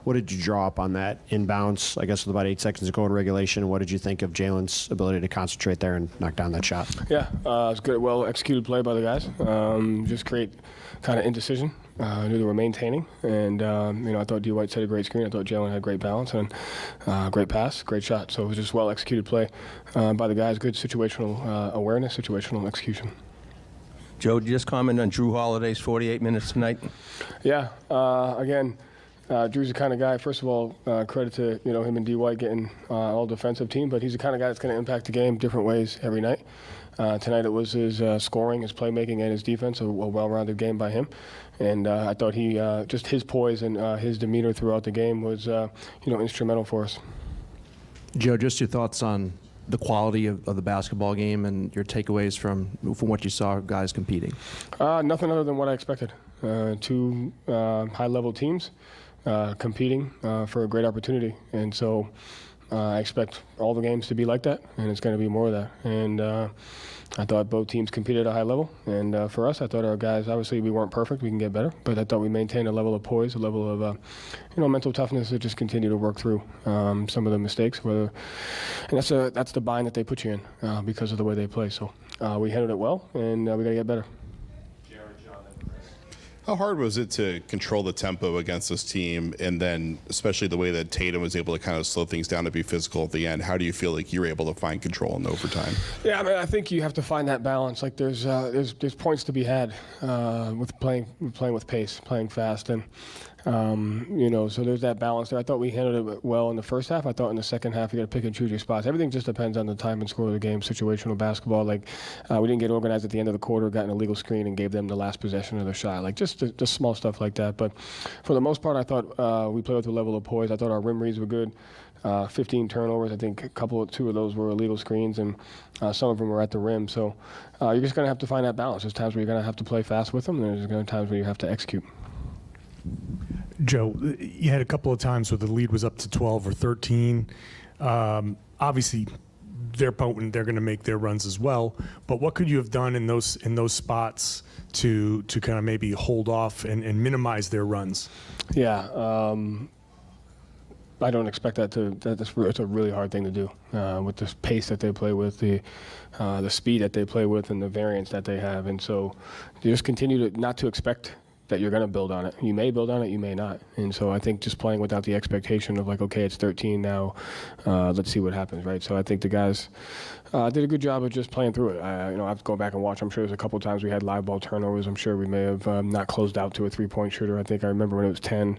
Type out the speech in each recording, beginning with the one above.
What did you draw up on that inbounds? I guess with about 8 seconds to go in regulation. What did you think of Jalen's ability to concentrate there and knock down that shot? Yeah, it's good, well executed play by the guys. Just create kind of indecision. Knew they were maintaining, and I thought D. White set a great screen. I thought Jalen had great balance and great pass, great shot. So it was just well executed play by the guys. Good situational awareness, situational execution. Joe, did you just comment on Drew Holiday's 48 minutes tonight? Yeah, again. Drew's the kind of guy, first of all, credit to him and D. White getting all defensive team, but he's the kind of guy that's going to impact the game different ways every night. Tonight it was his scoring, his playmaking, and his defense, a well-rounded game by him. And I thought he, just his poise and his demeanor throughout the game was, instrumental for us. Joe, just your thoughts on the quality of the basketball game and your takeaways from what you saw guys competing? Nothing other than what I expected. Two high-level teams. Competing for a great opportunity, and so I expect all the games to be like that, and it's going to be more of that. And I thought both teams competed at a high level, and for us, I thought our guys, obviously we weren't perfect, we can get better, but I thought we maintained a level of poise, a level of mental toughness to just continue to work through some of the mistakes. And that's the bind that they put you in because of the way they play. So we handled it well, and we got to get better. How hard was it to control the tempo against this team, and then especially the way that Tatum was able to kind of slow things down to be physical at the end? How do you feel like you were able to find control in overtime? Yeah, I mean, I think you have to find that balance. Like there's points to be had with playing with pace, playing fast, and so there's that balance there. I thought we handled it well in the first half. I thought in the second half you got to pick and choose your spots. Everything just depends on the time and score of the game. Situational basketball, like we didn't get organized at the end of the quarter, got an illegal screen, and gave them the last possession of the shot. Like just small stuff like that. But for the most part, I thought we played with a level of poise. I thought our rim reads were good. 15 turnovers. I think two of those were illegal screens, and some of them were at the rim. So you're just going to have to find that balance. There's times where you're going to have to play fast with them, and there's going to be times where you have to execute. Joe, you had a couple of times where the lead was up to 12 or 13. Obviously, they're potent. They're going to make their runs as well. But what could you have done in those spots to kind of maybe hold off and minimize their runs? Yeah, I don't expect that it's a really hard thing to do with the pace that they play with, the speed that they play with, and the variance that they have. And so you just continue not to expect that you're going to build on it. You may build on it, you may not. And so I think just playing without the expectation of like, okay, it's 13 now, let's see what happens, right? So I think the guys did a good job of just playing through it. I have to go back and watch. I'm sure there's a couple of times we had live ball turnovers. I'm sure we may have not closed out to a three-point shooter. I remember when it was 10,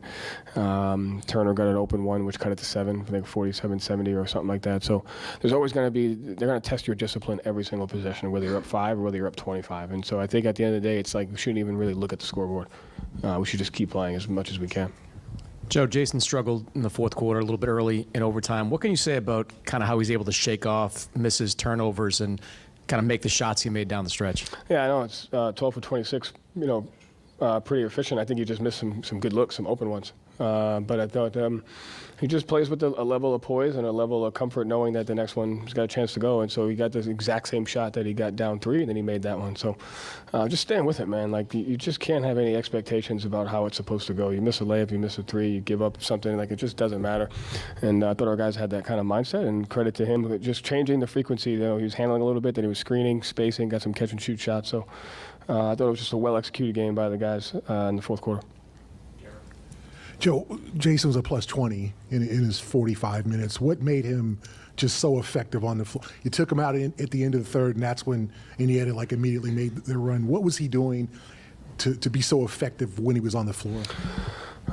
Turner got an open one, which cut it to 7, I think 47-70 or something like that. So there's always going to be, they're going to test your discipline every single possession, whether you're up 5 or whether you're up 25. And so I think at the end of the day, it's like we shouldn't even really look at the scoreboard. We should just keep playing as much as we can. Joe, Jason struggled in the fourth quarter a little bit early in overtime. What can you say about kind of how he's able to shake off misses, turnovers, and kind of make the shots he made down the stretch? Yeah, I know. It's 12 for 26, pretty efficient. I think he just missed some good looks, some open ones. But I thought he just plays with a level of poise and a level of comfort knowing that the next one's got a chance to go. And so he got this exact same shot that he got down 3, and then he made that one. So just staying with it, man. Like, you just can't have any expectations about how it's supposed to go. You miss a layup, you miss a 3, you give up something. Like, it just doesn't matter. And I thought our guys had that kind of mindset, and credit to him. Just changing the frequency. He was handling a little bit, then he was screening, spacing, got some catch-and-shoot shots. So I thought it was just a well-executed game by the guys in the fourth quarter. Joe, Jason was a plus 20 in his 45 minutes. What made him just so effective on the floor? You took him out at the end of the third, and that's when Indiana immediately made their run. What was he doing to be so effective when he was on the floor?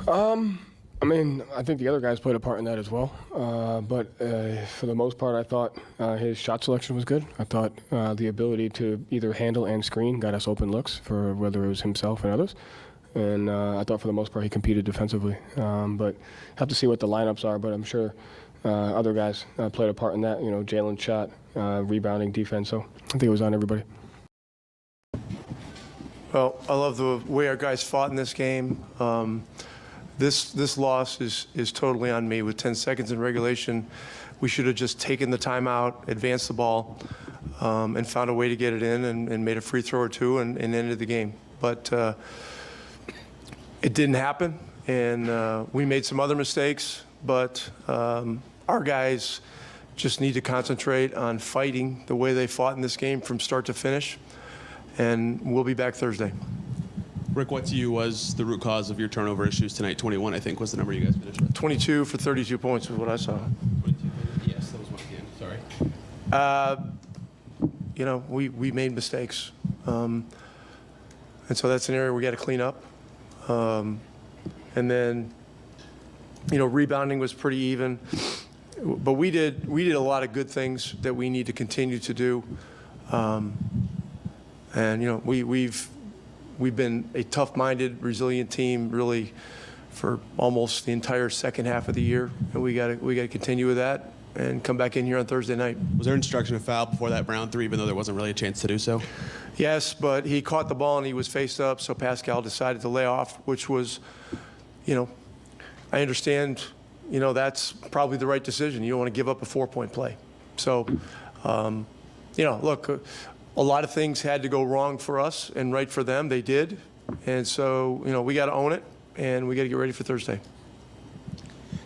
I think the other guys played a part in that as well. But for the most part, I thought his shot selection was good. I thought the ability to either handle and screen got us open looks for whether it was himself and others. And I thought for the most part he competed defensively. But have to see what the lineups are, but I'm sure other guys played a part in that. Jalen shot, rebounding, defense. So I think it was on everybody. Well, I love the way our guys fought in this game. This loss is totally on me. With 10 seconds in regulation, we should have just taken the timeout, advanced the ball, and found a way to get it in and made a free throw or two and ended the game. But it didn't happen. and we made some other mistakes, but our guys just need to concentrate on fighting the way they fought in this game from start to finish, and we'll be back Thursday. Rick, what to you was the root cause of your turnover issues tonight? 21, I think, was the number you guys finished with. 22 for 32 points was what I saw. 22, yes, that was my hand. Sorry. You know, we made mistakes. And so that's an area we got to clean up. And then, you know, rebounding was pretty even. But we did a lot of good things that we need to continue to do. And, you know, we've been a tough-minded, resilient team really for almost the entire second half of the year. And we got to continue with that and come back in here on Thursday night. Was there instruction to foul before that round three, even though there wasn't really a chance to do so? Yes, but he caught the ball and he was faced up, so Pascal decided to lay off, which was, you know, I understand, you know, that's probably the right decision. You don't want to give up a 4-point play. So, you know, look, a lot of things had to go wrong for us and right for them. They did. And so, you know, we got to own it and we got to get ready for Thursday.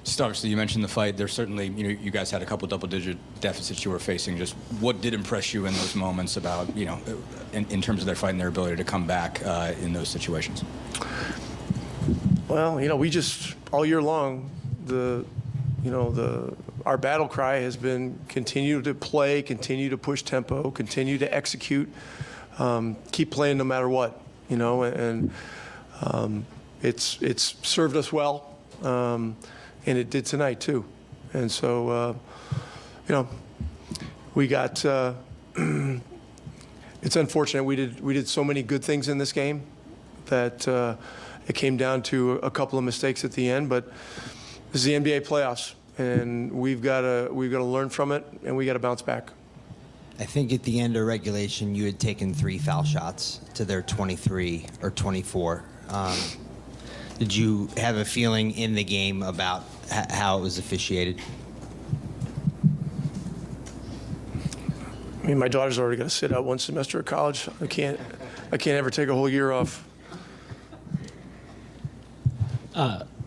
Just obviously, you mentioned the fight. There's certainly, you know, you guys had a couple double-digit deficits you were facing. Just what did impress you in those moments about, you know, in terms of their fight and their ability to come back in those situations? Well, you know, we just all year long, our battle cry has been continue to play, continue to push tempo, continue to execute, keep playing no matter what, you know, and it's served us well. And it did tonight too, and so you know, we got. It's unfortunate we did so many good things in this game that it came down to a couple of mistakes at the end. But this is the NBA playoffs, and we've got to learn from it, and we got to bounce back. I think at the end of regulation, you had taken 3 foul shots to their 23 or 24. Did you have a feeling in the game about how it was officiated? I mean, my daughter's already got to sit out 1 semester of college. I can't ever take a whole year off.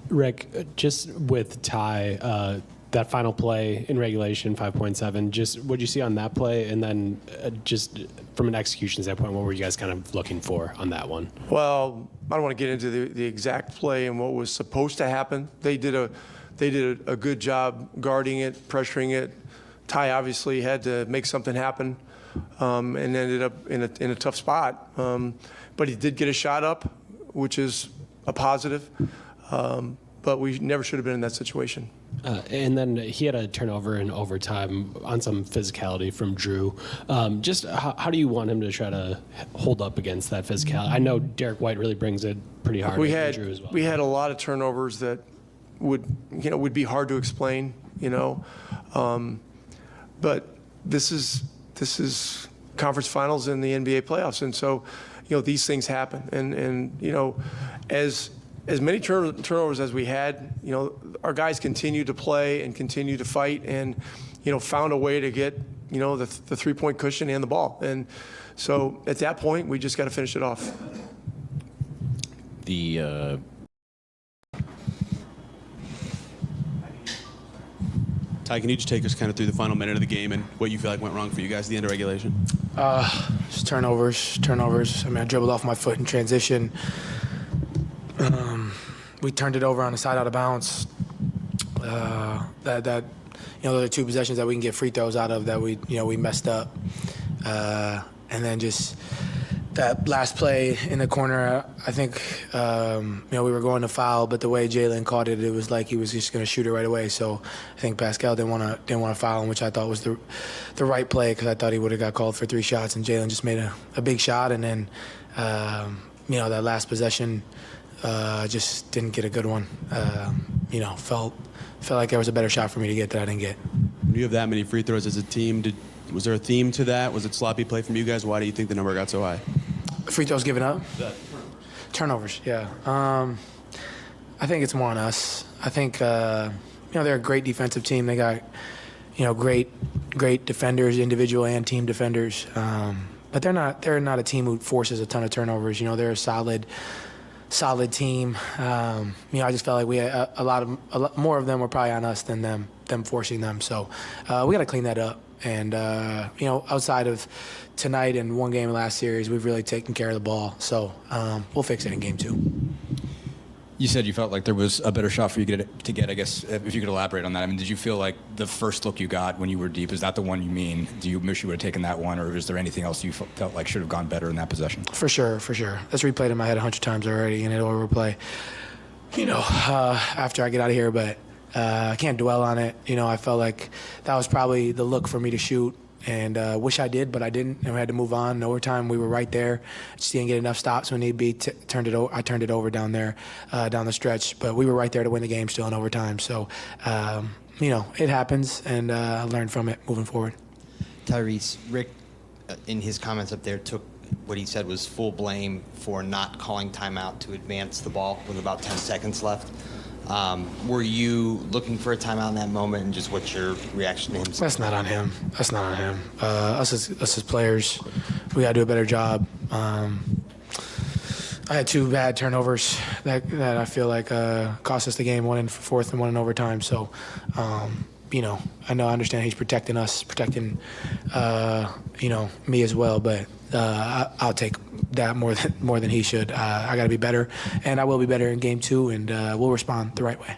Rick, just with Ty, that final play in regulation, 5.7, just what did you see on that play? And then just from an execution standpoint, what were you guys kind of looking for on that one? Well, I don't want to get into the exact play and what was supposed to happen. They did a good job guarding it, pressuring it. Ty obviously had to make something happen and ended up in a tough spot. But he did get a shot up, which is a positive. But we never should have been in that situation. And then he had a turnover in overtime on some physicality from Drew. Just how do you want him to try to hold up against that physicality? I know Derek White really brings it pretty hard at Drew as well. We had a lot of turnovers that would be hard to explain, you know. But this is conference finals in the NBA playoffs, and so, you know, these things happen. And you know, as many turnovers as we had, you know, our guys continued to play and continued to fight and, you know, found a way to get, you know, the 3-point cushion and the ball. And so at that point, we just got to finish it off. Ty, can you just take us kind of through the final minute of the game and what you feel like went wrong for you guys at the end of regulation? Just turnovers. I mean, I dribbled off my foot in transition. We turned it over on the side out of bounds. That you know, those are 2 possessions that we can get free throws out of that we messed up. And then just that last play in the corner, I think you know, we were going to foul, but the way Jalen caught it, it was like he was just going to shoot it right away. So I think Pascal didn't want to foul him, which I thought was the right play because I thought he would have got called for 3 shots, and Jalen just made a big shot, and then you know, that last possession. Just didn't get a good one. You know, felt like there was a better shot for me to get that I didn't get. When you have that many free throws as a team, was there a theme to that? Was it sloppy play from you guys? Why do you think the number got so high? Free throws given up? Turnovers, yeah. I think it's more on us. I think, you know, they're a great defensive team. They got, you know, great defenders, individual and team defenders. But they're not a team who forces a ton of turnovers. You know, they're a solid solid team. I just felt like we had a lot more of them were probably on us than them forcing them. So we got to clean that up. And outside of tonight and one game last series, we've really taken care of the ball. So we'll fix it in game 2. You said you felt like there was a better shot for you to get, I guess, if you could elaborate on that. I mean, did you feel like the first look you got when you were deep, is that the one you mean? Do you wish you would have taken that one, or is there anything else you felt like should have gone better in that possession? For sure. That's replayed in my head 100 times already, and it'll replay, after I get out of here. But I can't dwell on it. I felt like that was probably the look for me to shoot. And wish I did, but I didn't, and we had to move on. In overtime, we were right there. Just didn't get enough stops when need be. I turned it over down there, down the stretch. But we were right there to win the game still in overtime. So, it happens, and I learned from it moving forward. Tyrese, Rick, in his comments up there, took what he said was full blame for not calling timeout to advance the ball with about 10 seconds left. Were you looking for a timeout in that moment, and just what's your reaction to him? That's not on him. Us as players, we got to do a better job. I had 2 bad turnovers that I feel like cost us the game, one in fourth and one in overtime. So, I understand he's protecting us, protecting, me as well. But I'll take that more than he should. I got to be better, and I will be better in game 2, and we'll respond the right way.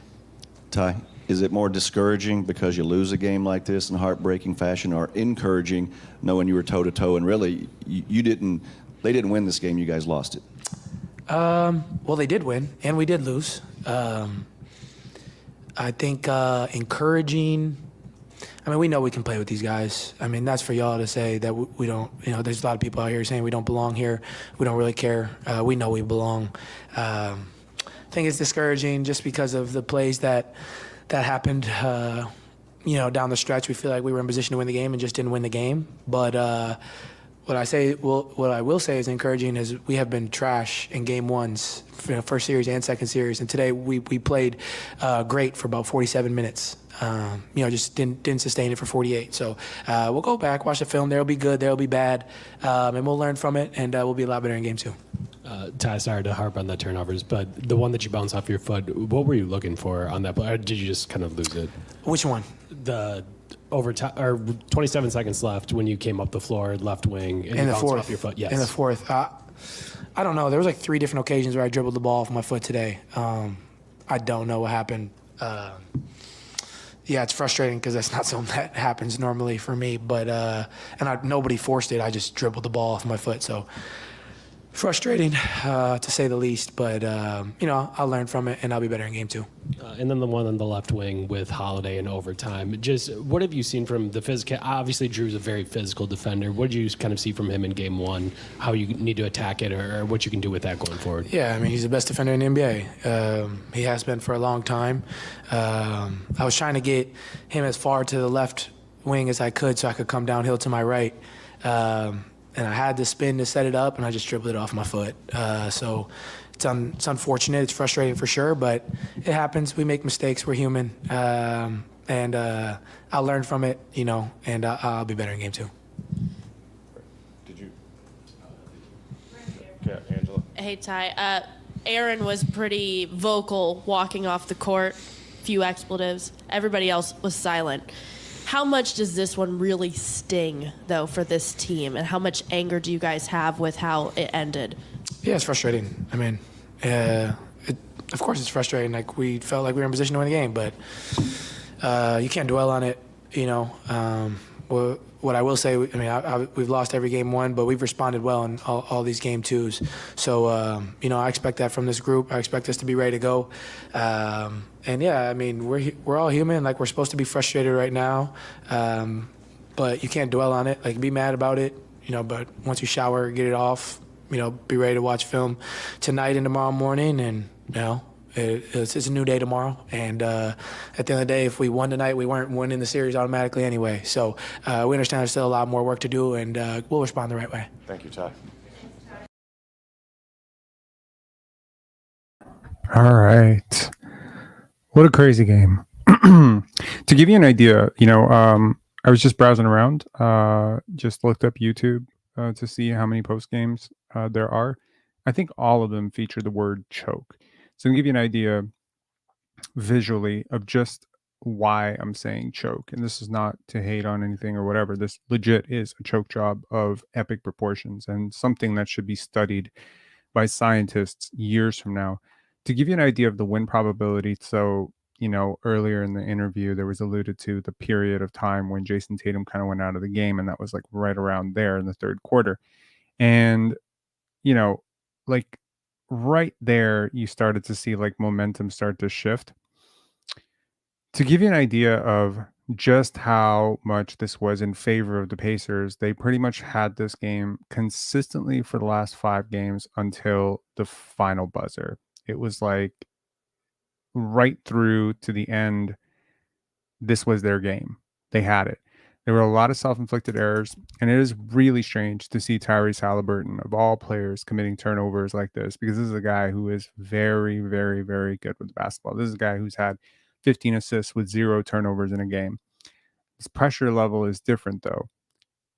Ty, is it more discouraging because you lose a game like this in heartbreaking fashion, or encouraging knowing you were toe-to-toe and really they didn't win this game, you guys lost it? Well, they did win, and we did lose. I think encouraging. I mean, we know we can play with these guys. I mean, that's for y'all to say that we don't. There's a lot of people out here saying we don't belong here. We don't really care. We know we belong. I think it's discouraging just because of the plays that happened. Down the stretch, we feel like we were in position to win the game and just didn't win the game. But what I will say is encouraging is we have been trash in game 1s, first series and second series, and today we played great for about 47 minutes. Just didn't sustain it for 48. So we'll go back, watch the film. There'll be good, there'll be bad, and we'll learn from it, and we'll be a lot better in game 2. Ty, sorry to harp on the turnovers, but the one that you bounced off your foot, what were you looking for on that play? Or did you just kind of lose it? Which one? The overtime, or 27 seconds left when you came up the floor, left wing, and in you the bounced fourth. off your foot. Yes. In the fourth. I don't know. There was like 3 different occasions where I dribbled the ball off my foot today. I don't know what happened. Yeah, it's frustrating because that's not something that happens normally for me. But nobody forced it. I just dribbled the ball off my foot. So frustrating, to say the least. But I'll learn from it, and I'll be better in game 2. And then the one on the left wing with Holiday in overtime. Just what have you seen from the physical? Obviously, Drew's a very physical defender. What did you kind of see from him in game 1? How you need to attack it, or what you can do with that going forward? Yeah, I mean, he's the best defender in the NBA. He has been for a long time. I was trying to get him as far to the left wing as I could so I could come downhill to my right. And I had to spin to set it up, and I just dribbled it off my foot. So it's unfortunate. It's frustrating for sure, but it happens. We make mistakes. We're human. And I'll learn from it, and I'll be better in game 2. Did you? Okay, Angela. Hey, Ty. Aaron was pretty vocal walking off the court, few expletives. Everybody else was silent. How much does this one really sting, though, for this team? And how much anger do you guys have with how it ended? Yeah, it's frustrating. I mean, of course it's frustrating. Like, we felt like we were in position to win the game, but you can't dwell on it, What I will say, I mean, we've lost every game 1, but we've responded well in all these game 2s. So, I expect that from this group. I expect us to be ready to go. And yeah, I mean, we're all human. Like, we're supposed to be frustrated right now, but you can't dwell on it. Like, be mad about it, But once you shower, get it off. Be ready to watch film tonight and tomorrow morning, and it's a new day tomorrow. And at the end of the day, if we won tonight, we weren't winning the series automatically anyway. So we understand there's still a lot more work to do, and we'll respond the right way. Thank you, Ty. All right. What a crazy game. To give you an idea, I was just browsing around, just looked up YouTube to see how many post games there are. I think all of them feature the word choke. So to give you an idea visually of just why I'm saying choke, and this is not to hate on anything or whatever, this legit is a choke job of epic proportions and something that should be studied by scientists years from now. To give you an idea of the win probability, so earlier in the interview there was alluded to the period of time when Jason Tatum kind of went out of the game, and that was like right around there in the third quarter. And you know, like right there, you started to see like momentum start to shift. To give you an idea of just how much this was in favor of the Pacers, they pretty much had this game consistently for the last 5 games until the final buzzer. It was like right through to the end, this was their game. They had it. There were a lot of self-inflicted errors, and it is really strange to see Tyrese Halliburton, of all players, committing turnovers like this, because this is a guy who is very, very, very good with basketball. This is a guy who's had 15 assists with 0 turnovers in a game. His pressure level is different, though.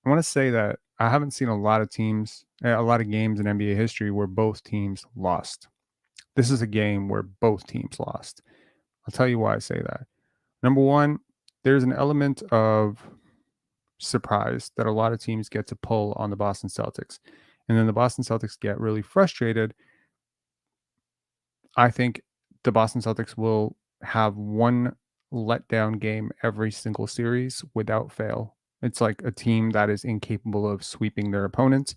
I want to say that I haven't seen a lot of games in NBA history where both teams lost. This is a game where both teams lost. I'll tell you why I say that. Number one, there's an element of surprise that a lot of teams get to pull on the Boston Celtics. And then the Boston Celtics get really frustrated. I think the Boston Celtics will have one letdown game every single series without fail. It's like a team that is incapable of sweeping their opponents.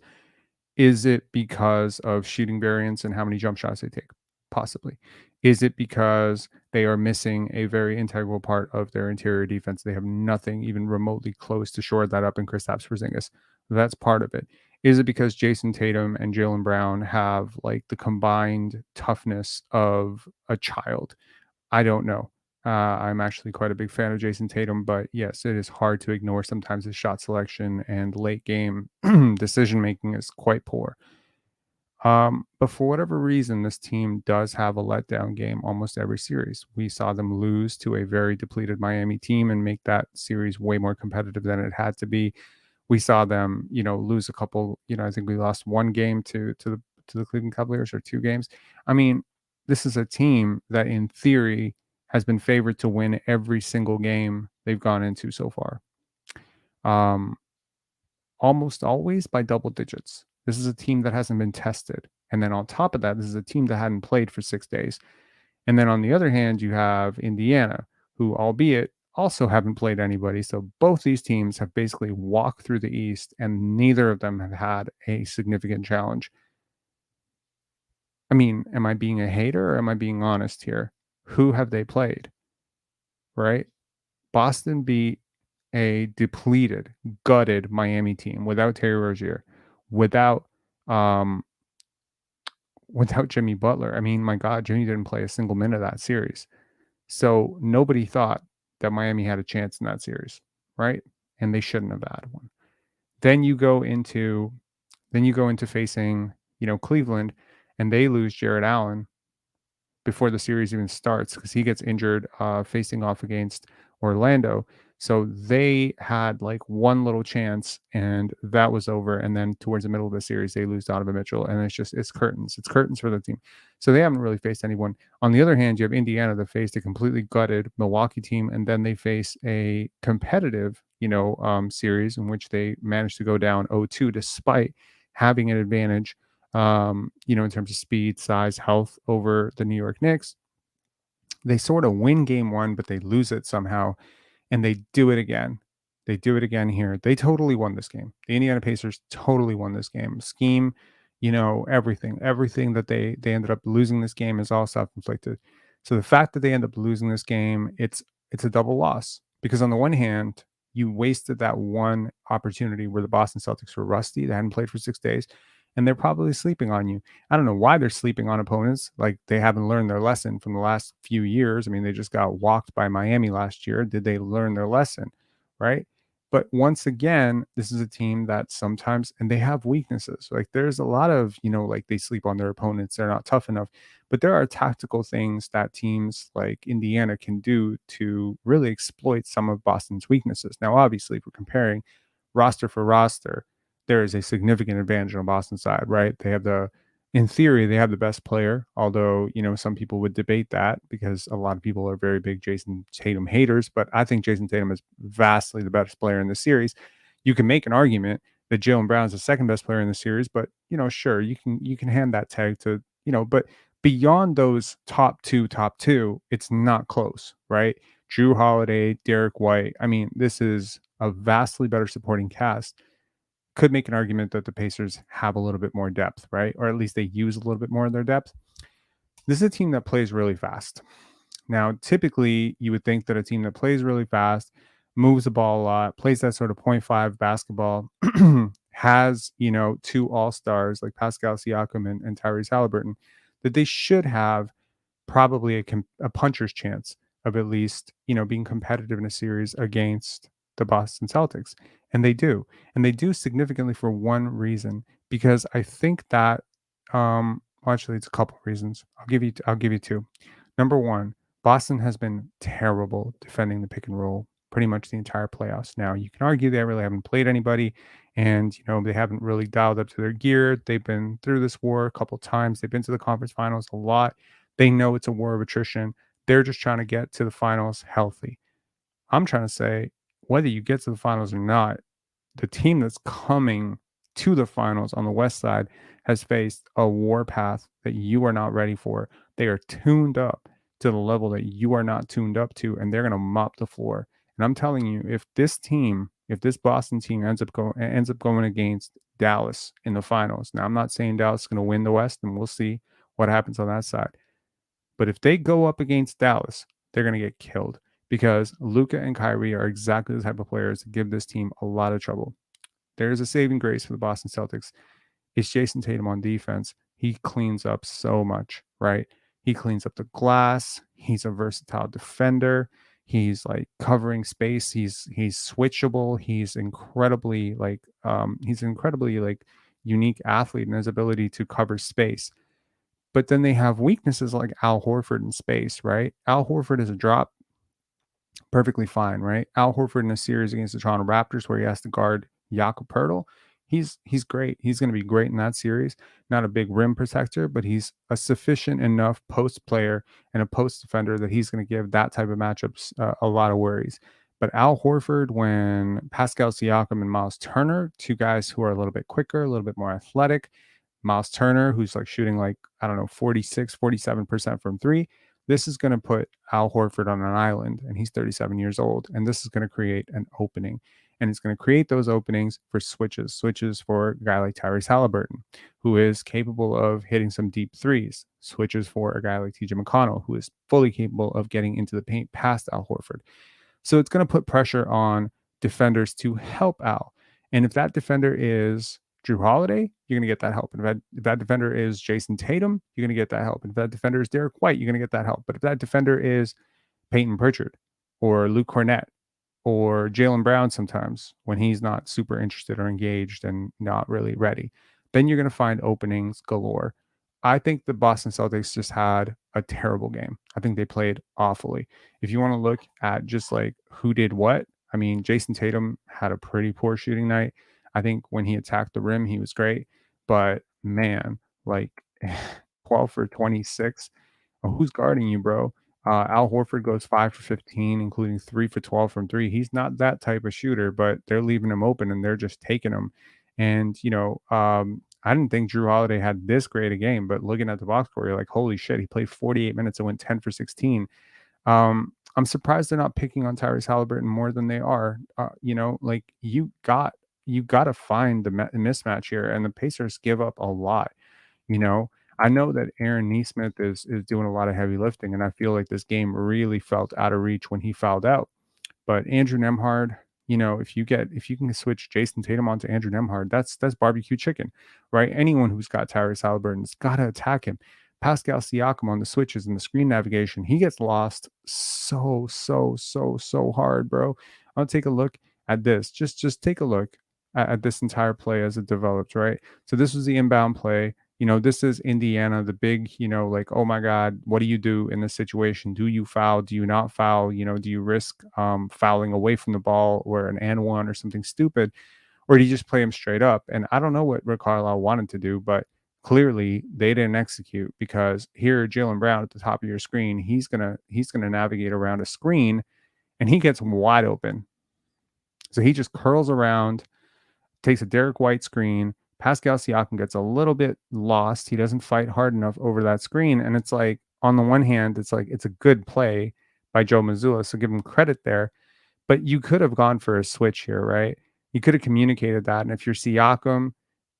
Is it because of shooting variance and how many jump shots they take? Possibly. Is it because they are missing a very integral part of their interior defense? They have nothing even remotely close to shore that up in Kristaps Porzingis. That's part of it. Is it because Jason Tatum and Jaylen Brown have like the combined toughness of a child? I don't know. I'm actually quite a big fan of Jason Tatum, but yes, it is hard to ignore sometimes his shot selection and late game decision making is quite poor. But for whatever reason, this team does have a letdown game almost every series. We saw them lose to a very depleted Miami team and make that series way more competitive than it had to be. We saw them, lose a couple. I think we lost 1 game to the Cleveland Cavaliers, or 2 games. I mean, this is a team that, in theory, has been favored to win every single game they've gone into so far. Almost always by double digits. This is a team that hasn't been tested. And then on top of that, this is a team that hadn't played for 6 days. And then on the other hand, you have Indiana, who, albeit, also haven't played anybody. So both these teams have basically walked through the East, and neither of them have had a significant challenge. I mean, am I being a hater or am I being honest here? Who have they played? Right? Boston beat a depleted, gutted Miami team without Terry Rozier, without Jimmy Butler. I mean, my God, Jimmy didn't play a single minute of that series. So nobody thought that Miami had a chance in that series, right? And they shouldn't have had one. Then you go into facing, Cleveland, and they lose Jared Allen before the series even starts because he gets injured facing off against Orlando. So they had like one little chance, and that was over. And then towards the middle of the series, they lose Donovan Mitchell, and it's curtains. It's curtains for the team. So they haven't really faced anyone. On the other hand, you have Indiana that faced a completely gutted Milwaukee team, and then they face a competitive, series in which they managed to go down 0-2 despite having an advantage, in terms of speed, size, health over the New York Knicks. They sort of win game 1, but they lose it somehow. And they do it again. They do it again here. They totally won this game. The Indiana Pacers totally won this game. Scheme, everything that they ended up losing this game is all self-inflicted. So the fact that they end up losing this game, it's a double loss, because on the one hand, you wasted that one opportunity where the Boston Celtics were rusty. They hadn't played for 6 days, and they're probably sleeping on you. I don't know why they're sleeping on opponents. Like, they haven't learned their lesson from the last few years. I mean, they just got walked by Miami last year. Did they learn their lesson? Right? But once again, this is a team that sometimes, and they have weaknesses. Like, there's a lot of, like, they sleep on their opponents. They're not tough enough. But there are tactical things that teams like Indiana can do to really exploit some of Boston's weaknesses. Now, obviously, if we're comparing roster for roster, there is a significant advantage on Boston's side, right? They have the In theory, they have the best player, although, some people would debate that because a lot of people are very big Jason Tatum haters, but I think Jason Tatum is vastly the best player in the series. You can make an argument that Jaylen Brown's the second best player in the series, but, sure, you can hand that tag to, but beyond those top two, it's not close, right? Drew Holiday, Derek White. I mean, this is a vastly better supporting cast. Could make an argument that the Pacers have a little bit more depth, right? Or at least they use a little bit more of their depth. This is a team that plays really fast. Now, typically, you would think that a team that plays really fast, moves the ball a lot, plays that sort of 0.5 basketball, has, two all-stars like Pascal Siakam and Tyrese Halliburton, that they should have probably a puncher's chance of at least, being competitive in a series against the Boston Celtics. And they do. And they do significantly for one reason, because I think that actually it's a couple reasons. I'll give you two. Number one, Boston has been terrible defending the pick and roll pretty much the entire playoffs. Now, you can argue they really haven't played anybody, and they haven't really dialed up to their gear. They've been through this war a couple times. They've been to the conference finals a lot. They know it's a war of attrition. They're just trying to get to the finals healthy. I'm trying to say, whether you get to the finals or not, the team that's coming to the finals on the West side has faced a war path that you are not ready for. They are tuned up to the level that you are not tuned up to, and they're going to mop the floor. And I'm telling you, if this Boston team ends up going against Dallas in the finals, now I'm not saying Dallas is going to win the West, and we'll see what happens on that side. But if they go up against Dallas, they're going to get killed, because Luka and Kyrie are exactly the type of players that give this team a lot of trouble. There's a saving grace for the Boston Celtics. It's Jason Tatum on defense. He cleans up so much, right? He cleans up the glass. He's a versatile defender. He's like covering space. He's switchable. He's incredibly unique athlete in his ability to cover space. But then they have weaknesses like Al Horford in space, right? Al Horford is a drop. Perfectly fine, right? Al Horford in a series against the Toronto Raptors where he has to guard Jakob Poeltl, he's great. He's going to be great in that series. Not a big rim protector, but he's a sufficient enough post player and a post defender that he's going to give that type of matchups a lot of worries. But Al Horford, when Pascal Siakam and Miles Turner, two guys who are a little bit quicker, a little bit more athletic, Miles Turner, who's like shooting 46, 47% from three, this is going to put Al Horford on an island, and he's 37 years old, and this is going to create an opening. And it's going to create those openings for switches for a guy like Tyrese Halliburton, who is capable of hitting some deep threes, switches for a guy like TJ McConnell, who is fully capable of getting into the paint past Al Horford. So it's going to put pressure on defenders to help Al. And if that defender is Drew Holiday, you're going to get that help. And if that defender is Jason Tatum, you're going to get that help. And if that defender is Derek White, you're going to get that help. But if that defender is Peyton Pritchard or Luke Cornett or Jaylen Brown sometimes when he's not super interested or engaged and not really ready, then you're going to find openings galore. I think the Boston Celtics just had a terrible game. I think they played awfully. If you want to look at just like who did what, I mean, Jason Tatum had a pretty poor shooting night. I think when he attacked the rim, he was great. But man, 12 for 26. Who's guarding you, bro? Al Horford goes 5 for 15, including 3 for 12 from three. He's not that type of shooter, but they're leaving him open and they're just taking him. And, I didn't think Drew Holiday had this great a game, but looking at the box score, you're like, holy shit, he played 48 minutes and went 10 for 16. I'm surprised they're not picking on Tyrese Halliburton more than they are. You got to find the mismatch here, and the Pacers give up a lot. I know that Aaron Nesmith is doing a lot of heavy lifting, and I feel like this game really felt out of reach when he fouled out. But Andrew Nembhard, if you can switch Jason Tatum onto Andrew Nembhard, that's barbecue chicken, right? Anyone who's got Tyrese Halliburton's got to attack him. Pascal Siakam on the switches and the screen navigation, he gets lost so hard, bro. I'll take a look at this. Just take a look at this entire play as it developed, right? So this was the inbound play. This is Indiana, the big, oh my God, what do you do in this situation? Do you foul? Do you not foul? Do you risk fouling away from the ball or an and one or something stupid? Or do you just play him straight up? And I don't know what Rick Carlisle wanted to do, but clearly they didn't execute, because here Jaylen Brown at the top of your screen, he's gonna navigate around a screen and he gets wide open. So he just curls around, takes a Derek White screen. Pascal Siakam gets a little bit lost. He doesn't fight hard enough over that screen. And it's like, on the one hand, it's like, it's a good play by Joe Mazzulla, so give him credit there. But you could have gone for a switch here, right? You could have communicated that. And if you're Siakam,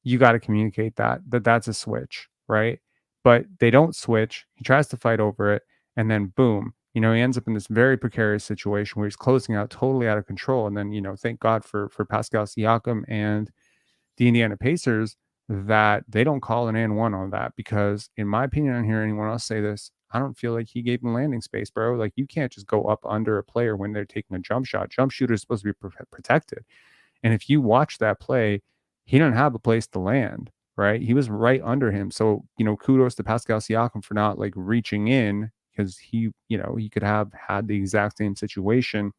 you got to communicate that's a switch, right? But they don't switch. He tries to fight over it. And then boom, he ends up in this very precarious situation where he's closing out totally out of control. And then, thank God for Pascal Siakam and the Indiana Pacers that they don't call an and one on that, because in my opinion, I don't hear anyone else say this, I don't feel like he gave him landing space, bro. Like, you can't just go up under a player when they're taking a jump shot. Jump shooter is supposed to be protected. And if you watch that play, he didn't have a place to land, right? He was right under him. So, kudos to Pascal Siakam for not like reaching in, because he could have had the exact same situation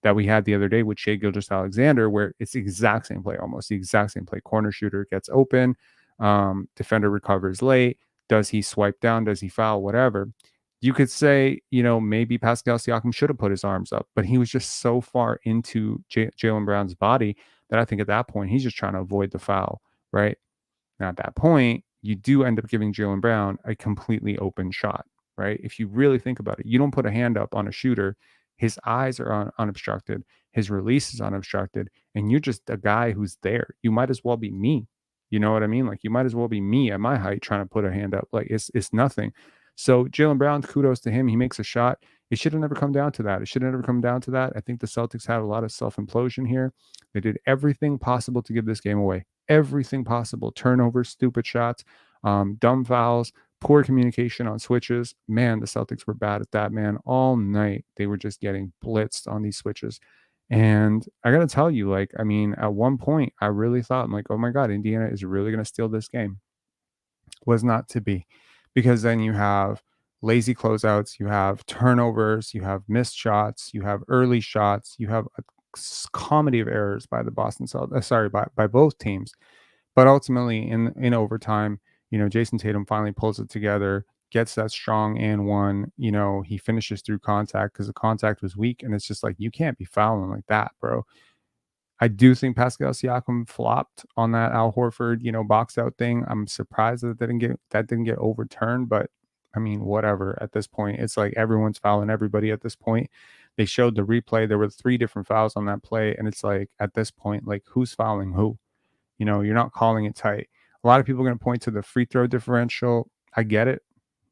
that we had the other day with Shai Gilgeous-Alexander, where it's the exact same play, almost the exact same play. Corner shooter gets open, defender recovers late. Does he swipe down? Does he foul? Whatever. You could say, maybe Pascal Siakam should have put his arms up, but he was just so far into Jaylen Brown's body that I think at that point, he's just trying to avoid the foul, right? Now, at that point, you do end up giving Jaylen Brown a completely open shot, right? If you really think about it, you don't put a hand up on a shooter. His eyes are unobstructed. His release is unobstructed. And you're just a guy who's there. You might as well be me. You know what I mean? Like, you might as well be me at my height trying to put a hand up. Like, it's nothing. So Jaylen Brown, kudos to him. He makes a shot. It should have never come down to that. It should have never come down to that. I think the Celtics had a lot of self-implosion here. They did everything possible to give this game away. Everything possible. Turnovers, stupid shots, dumb fouls, poor communication on switches. Man, the Celtics were bad at that, man. All night, they were just getting blitzed on these switches. And I got to tell you, like, I mean, at one point, I really thought, I'm like, oh my God, Indiana is really going to steal this game. Was not to be, because then you have lazy closeouts, you have turnovers, you have missed shots, you have early shots, you have a comedy of errors by the Boston Celtics, by both teams. But ultimately, in overtime, Jason Tatum finally pulls it together, gets that strong and one. He finishes through contact because the contact was weak, and it's just like, you can't be fouling like that, bro. I do think Pascal Siakam flopped on that Al Horford, box out thing. I'm surprised that didn't get overturned, but I mean, whatever. At this point, it's like everyone's fouling everybody at this point. They showed the replay. There were 3 different fouls on that play, and it's like, at this point, like, who's fouling who? You're not calling it tight. A lot of people are going to point to the free throw differential. I get it.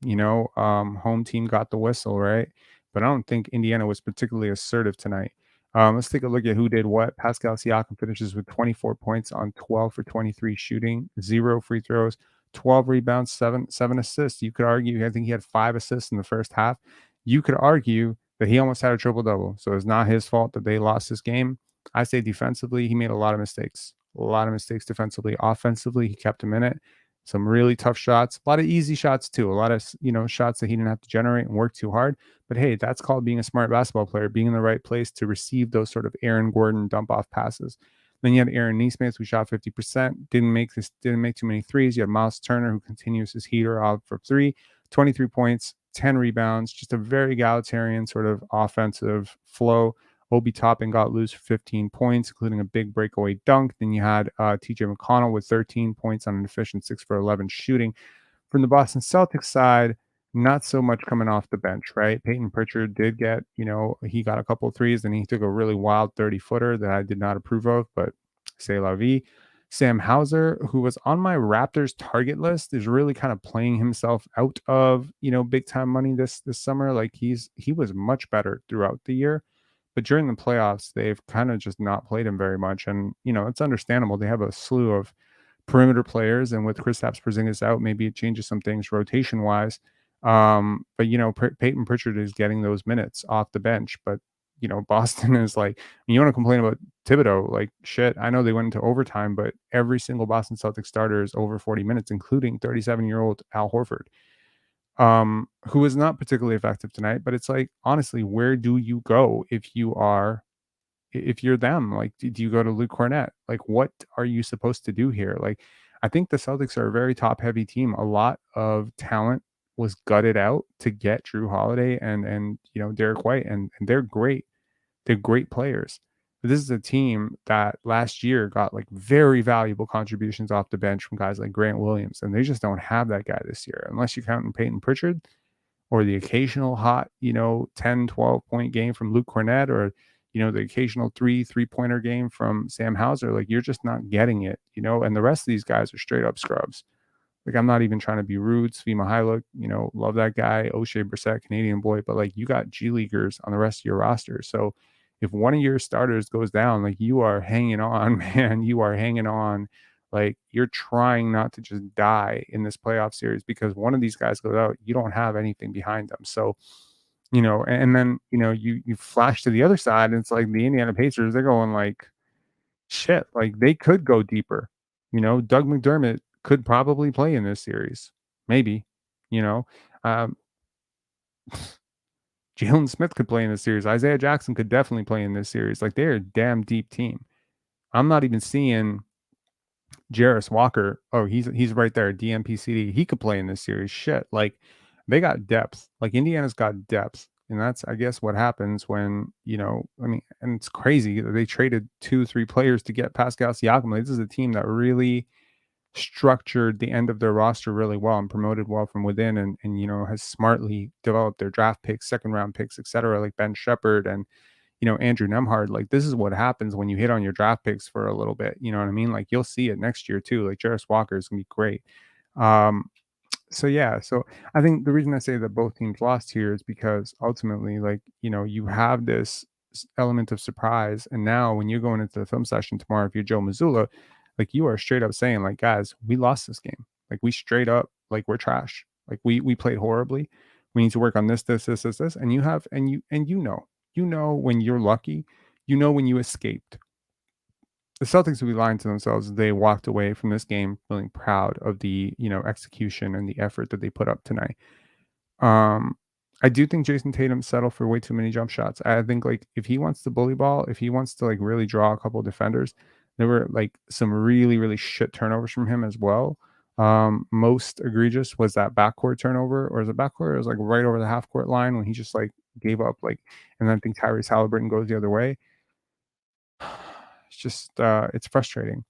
Home team got the whistle, right? But I don't think Indiana was particularly assertive tonight. Let's take a look at who did what. Pascal Siakam finishes with 24 points on 12 for 23 shooting, 0 free throws, 12 rebounds, 7 assists. You could argue, I think he had 5 assists in the first half. You could argue that he almost had a triple-double. So it's not his fault that they lost this game. I say defensively, he made a lot of mistakes. A lot of mistakes defensively. Offensively, he kept him in it. Some really tough shots. A lot of easy shots, too. A lot of, shots that he didn't have to generate and work too hard. But hey, that's called being a smart basketball player, being in the right place to receive those sort of Aaron Gordon dump-off passes. Then you had Aaron Nesmith, who shot 50%, didn't make too many threes. You had Miles Turner, who continues his heater off for 3, 23 points, 10 rebounds, just a very egalitarian sort of offensive flow. Obi Toppin got loose for 15 points, including a big breakaway dunk. Then you had TJ McConnell with 13 points on an efficient 6 for 11 shooting. From the Boston Celtics side, not so much coming off the bench, right? Peyton Pritchard did get, he got a couple of threes, and he took a really wild 30-footer that I did not approve of, but c'est la vie. Sam Hauser, who was on my Raptors target list, is really kind of playing himself out of, big time money this summer. Like, he was much better throughout the year. But during the playoffs, they've kind of just not played him very much. And, it's understandable. They have a slew of perimeter players. And with Kristaps Porzingis out, maybe it changes some things rotation-wise. But, Peyton Pritchard is getting those minutes off the bench. But, Boston is like, you want to complain about Thibodeau, like, shit, I know they went into overtime, but every single Boston Celtics starter is over 40 minutes, including 37-year-old Al Horford, who was not particularly effective tonight. But it's like, honestly, where do you go if you're them? Like, do you go to Luke Cornett? Like, what are you supposed to do here? Like, I think the Celtics are a very top-heavy team. A lot of talent was gutted out to get Drew Holiday and Derek White, and they're great. They're great players. But this is a team that last year got like very valuable contributions off the bench from guys like Grant Williams, and they just don't have that guy this year, unless you count in Peyton Pritchard or the occasional hot, 10, 12-point game from Luke Cornett, or, the occasional three-pointer game from Sam Hauser. Like, you're just not getting it, and the rest of these guys are straight up scrubs. Like, I'm not even trying to be rude. Svi Mihailuk, love that guy. O'Shea Brissett, Canadian boy. But, like, you got G Leaguers on the rest of your roster. So if one of your starters goes down, like, you are hanging on, man. You are hanging on. Like, you're trying not to just die in this playoff series because one of these guys goes out. You don't have anything behind them. So, and then, you flash to the other side, and it's like the Indiana Pacers, they're going like, shit, like they could go deeper. Doug McDermott could probably play in this series. Maybe, um, Jalen Smith could play in this series. Isaiah Jackson could definitely play in this series. Like, they're a damn deep team. I'm not even seeing Jarris Walker. Oh, he's right there. DMPCD. He could play in this series. Shit. Like, they got depth. Like, Indiana's got depth. And that's, I guess, what happens when, and it's crazy. They traded 2-3 players to get Pascal Siakam. Like, this is a team that really structured the end of their roster really well and promoted well from within, and has smartly developed their draft picks, second round picks, etc., like Ben Shepherd and Andrew Nemhard. Like, this is what happens when you hit on your draft picks for a little bit. You know what I mean? Like, you'll see it next year too. Like, Jarris Walker is gonna be great. So I think the reason I say that both teams lost here is because ultimately, like, you have this element of surprise, and now when you're going into the film session tomorrow, if you're Joe Mazzulla, like, you are straight up saying, like, guys, we lost this game. Like, we straight up, like, we're trash. Like, we played horribly. We need to work on this. And you know when you're lucky, when you escaped. The Celtics would be lying to themselves if they walked away from this game feeling proud of the, execution and the effort that they put up tonight. I do think Jason Tatum settled for way too many jump shots. I think, like, if he wants to bully ball, if he wants to, like, really draw a couple of defenders, there were, like, some really, really shit turnovers from him as well. Most egregious was that backcourt turnover, or is it backcourt? It was like right over the half court line when he just like gave up, like, and then I think Tyrese Halliburton goes the other way. It's just it's frustrating.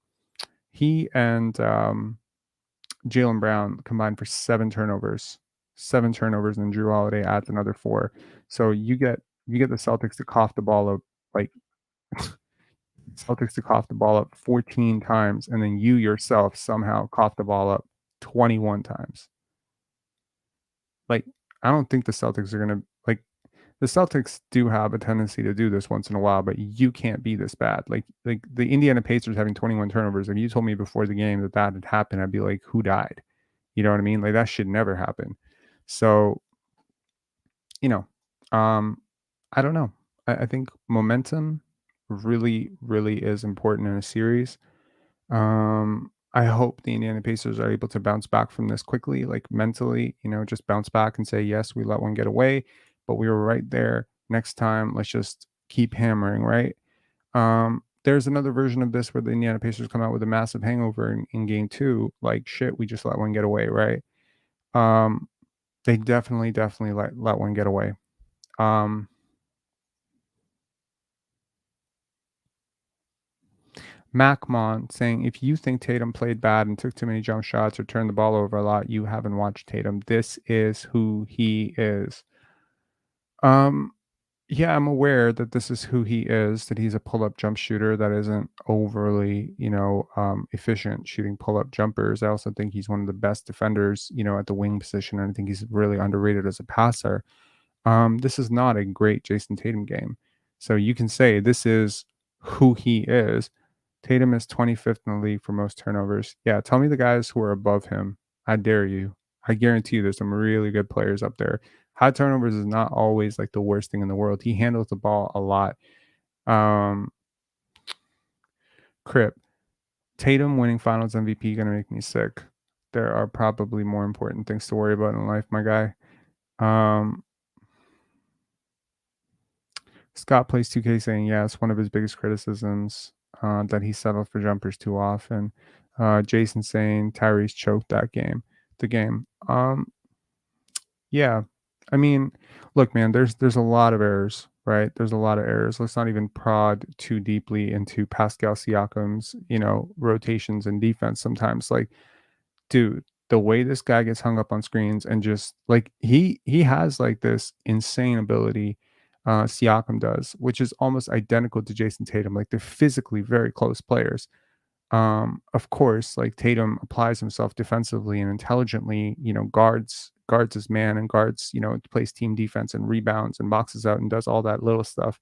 He and Jaylen Brown combined for 7 turnovers, and Drew Holiday adds another 4. So you get the Celtics to cough the ball up, like, Celtics to cough the ball up 14 times, and then you yourself somehow cough the ball up 21 times. Like, I don't think the Celtics are going to, like, the Celtics do have a tendency to do this once in a while, but you can't be this bad. Like the Indiana Pacers having 21 turnovers. If you told me before the game that had happened, I'd be like, who died? You know what I mean? Like, that should never happen. So, I don't know. I think momentum really, really is important in a series. I hope the Indiana Pacers are able to bounce back from this quickly, like mentally, just bounce back and say, yes, we let one get away, but we were right there. Next time, let's just keep hammering, right? There's another version of this where the Indiana Pacers come out with a massive hangover in game 2. Like, shit, we just let one get away, right? They definitely let one get away. MacMon saying, if you think Tatum played bad and took too many jump shots or turned the ball over a lot, you haven't watched Tatum. This is who he is. Yeah, I'm aware that this is who he is, that he's a pull-up jump shooter that isn't overly, efficient shooting pull-up jumpers. I also think he's one of the best defenders, at the wing position, and I think he's really underrated as a passer. This is not a great Jason Tatum game. So you can say this is who he is. Tatum is 25th in the league for most turnovers. Yeah, tell me the guys who are above him. I dare you. I guarantee you there's some really good players up there. High turnovers is not always like the worst thing in the world. He handles the ball a lot. Crip. Tatum winning finals MVP going to make me sick. There are probably more important things to worry about in life, my guy. Scott plays 2K saying, yes, one of his biggest criticisms that he settled for jumpers too often. Jason saying Tyrese choked the game. Yeah, I mean, look, man, there's a lot of errors, right? There's a lot of errors. Let's not even prod too deeply into Pascal Siakam's, rotations and defense sometimes. Like, dude, the way this guy gets hung up on screens and just like he has like this insane ability, Siakam does, which is almost identical to Jason Tatum. Like they're physically very close players. Of course, like Tatum applies himself defensively and intelligently, guards his man and guards, plays team defense and rebounds and boxes out and does all that little stuff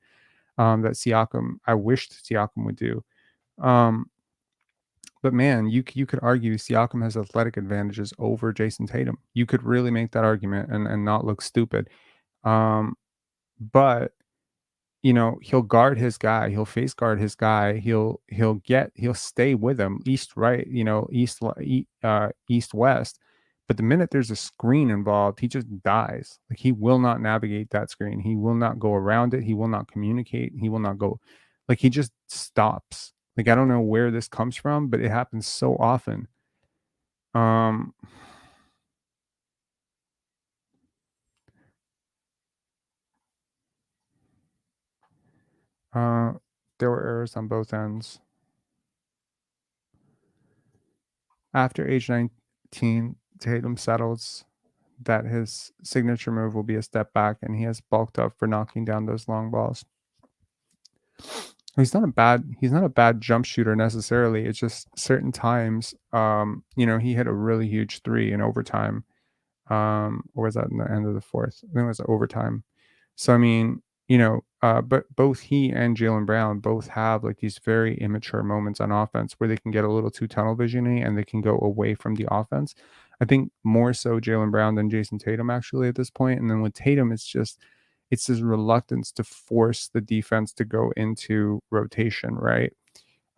that I wished Siakam would do. But man, you could argue Siakam has athletic advantages over Jason Tatum. You could really make that argument and not look stupid. But he'll guard his guy, he'll face guard his guy, he'll stay with him east right, east west. But the minute there's a screen involved, he just dies. Like he will not navigate that screen. He will not go around it. He will not communicate. He will not go, like he just stops. Like I don't know where this comes from, but it happens so often. There were errors on both ends. After age 19, Tatum settles that his signature move will be a step back, and he has bulked up for knocking down those long balls. He's not a bad jump shooter necessarily. It's just certain times, he hit a really huge three in overtime. Or was that in the end of the fourth? I think it was overtime. So I mean, but both he and Jaylen Brown both have like these very immature moments on offense where they can get a little too tunnel visiony and they can go away from the offense. I think more so Jaylen Brown than Jason Tatum actually at this point. And then with Tatum, it's this reluctance to force the defense to go into rotation, right?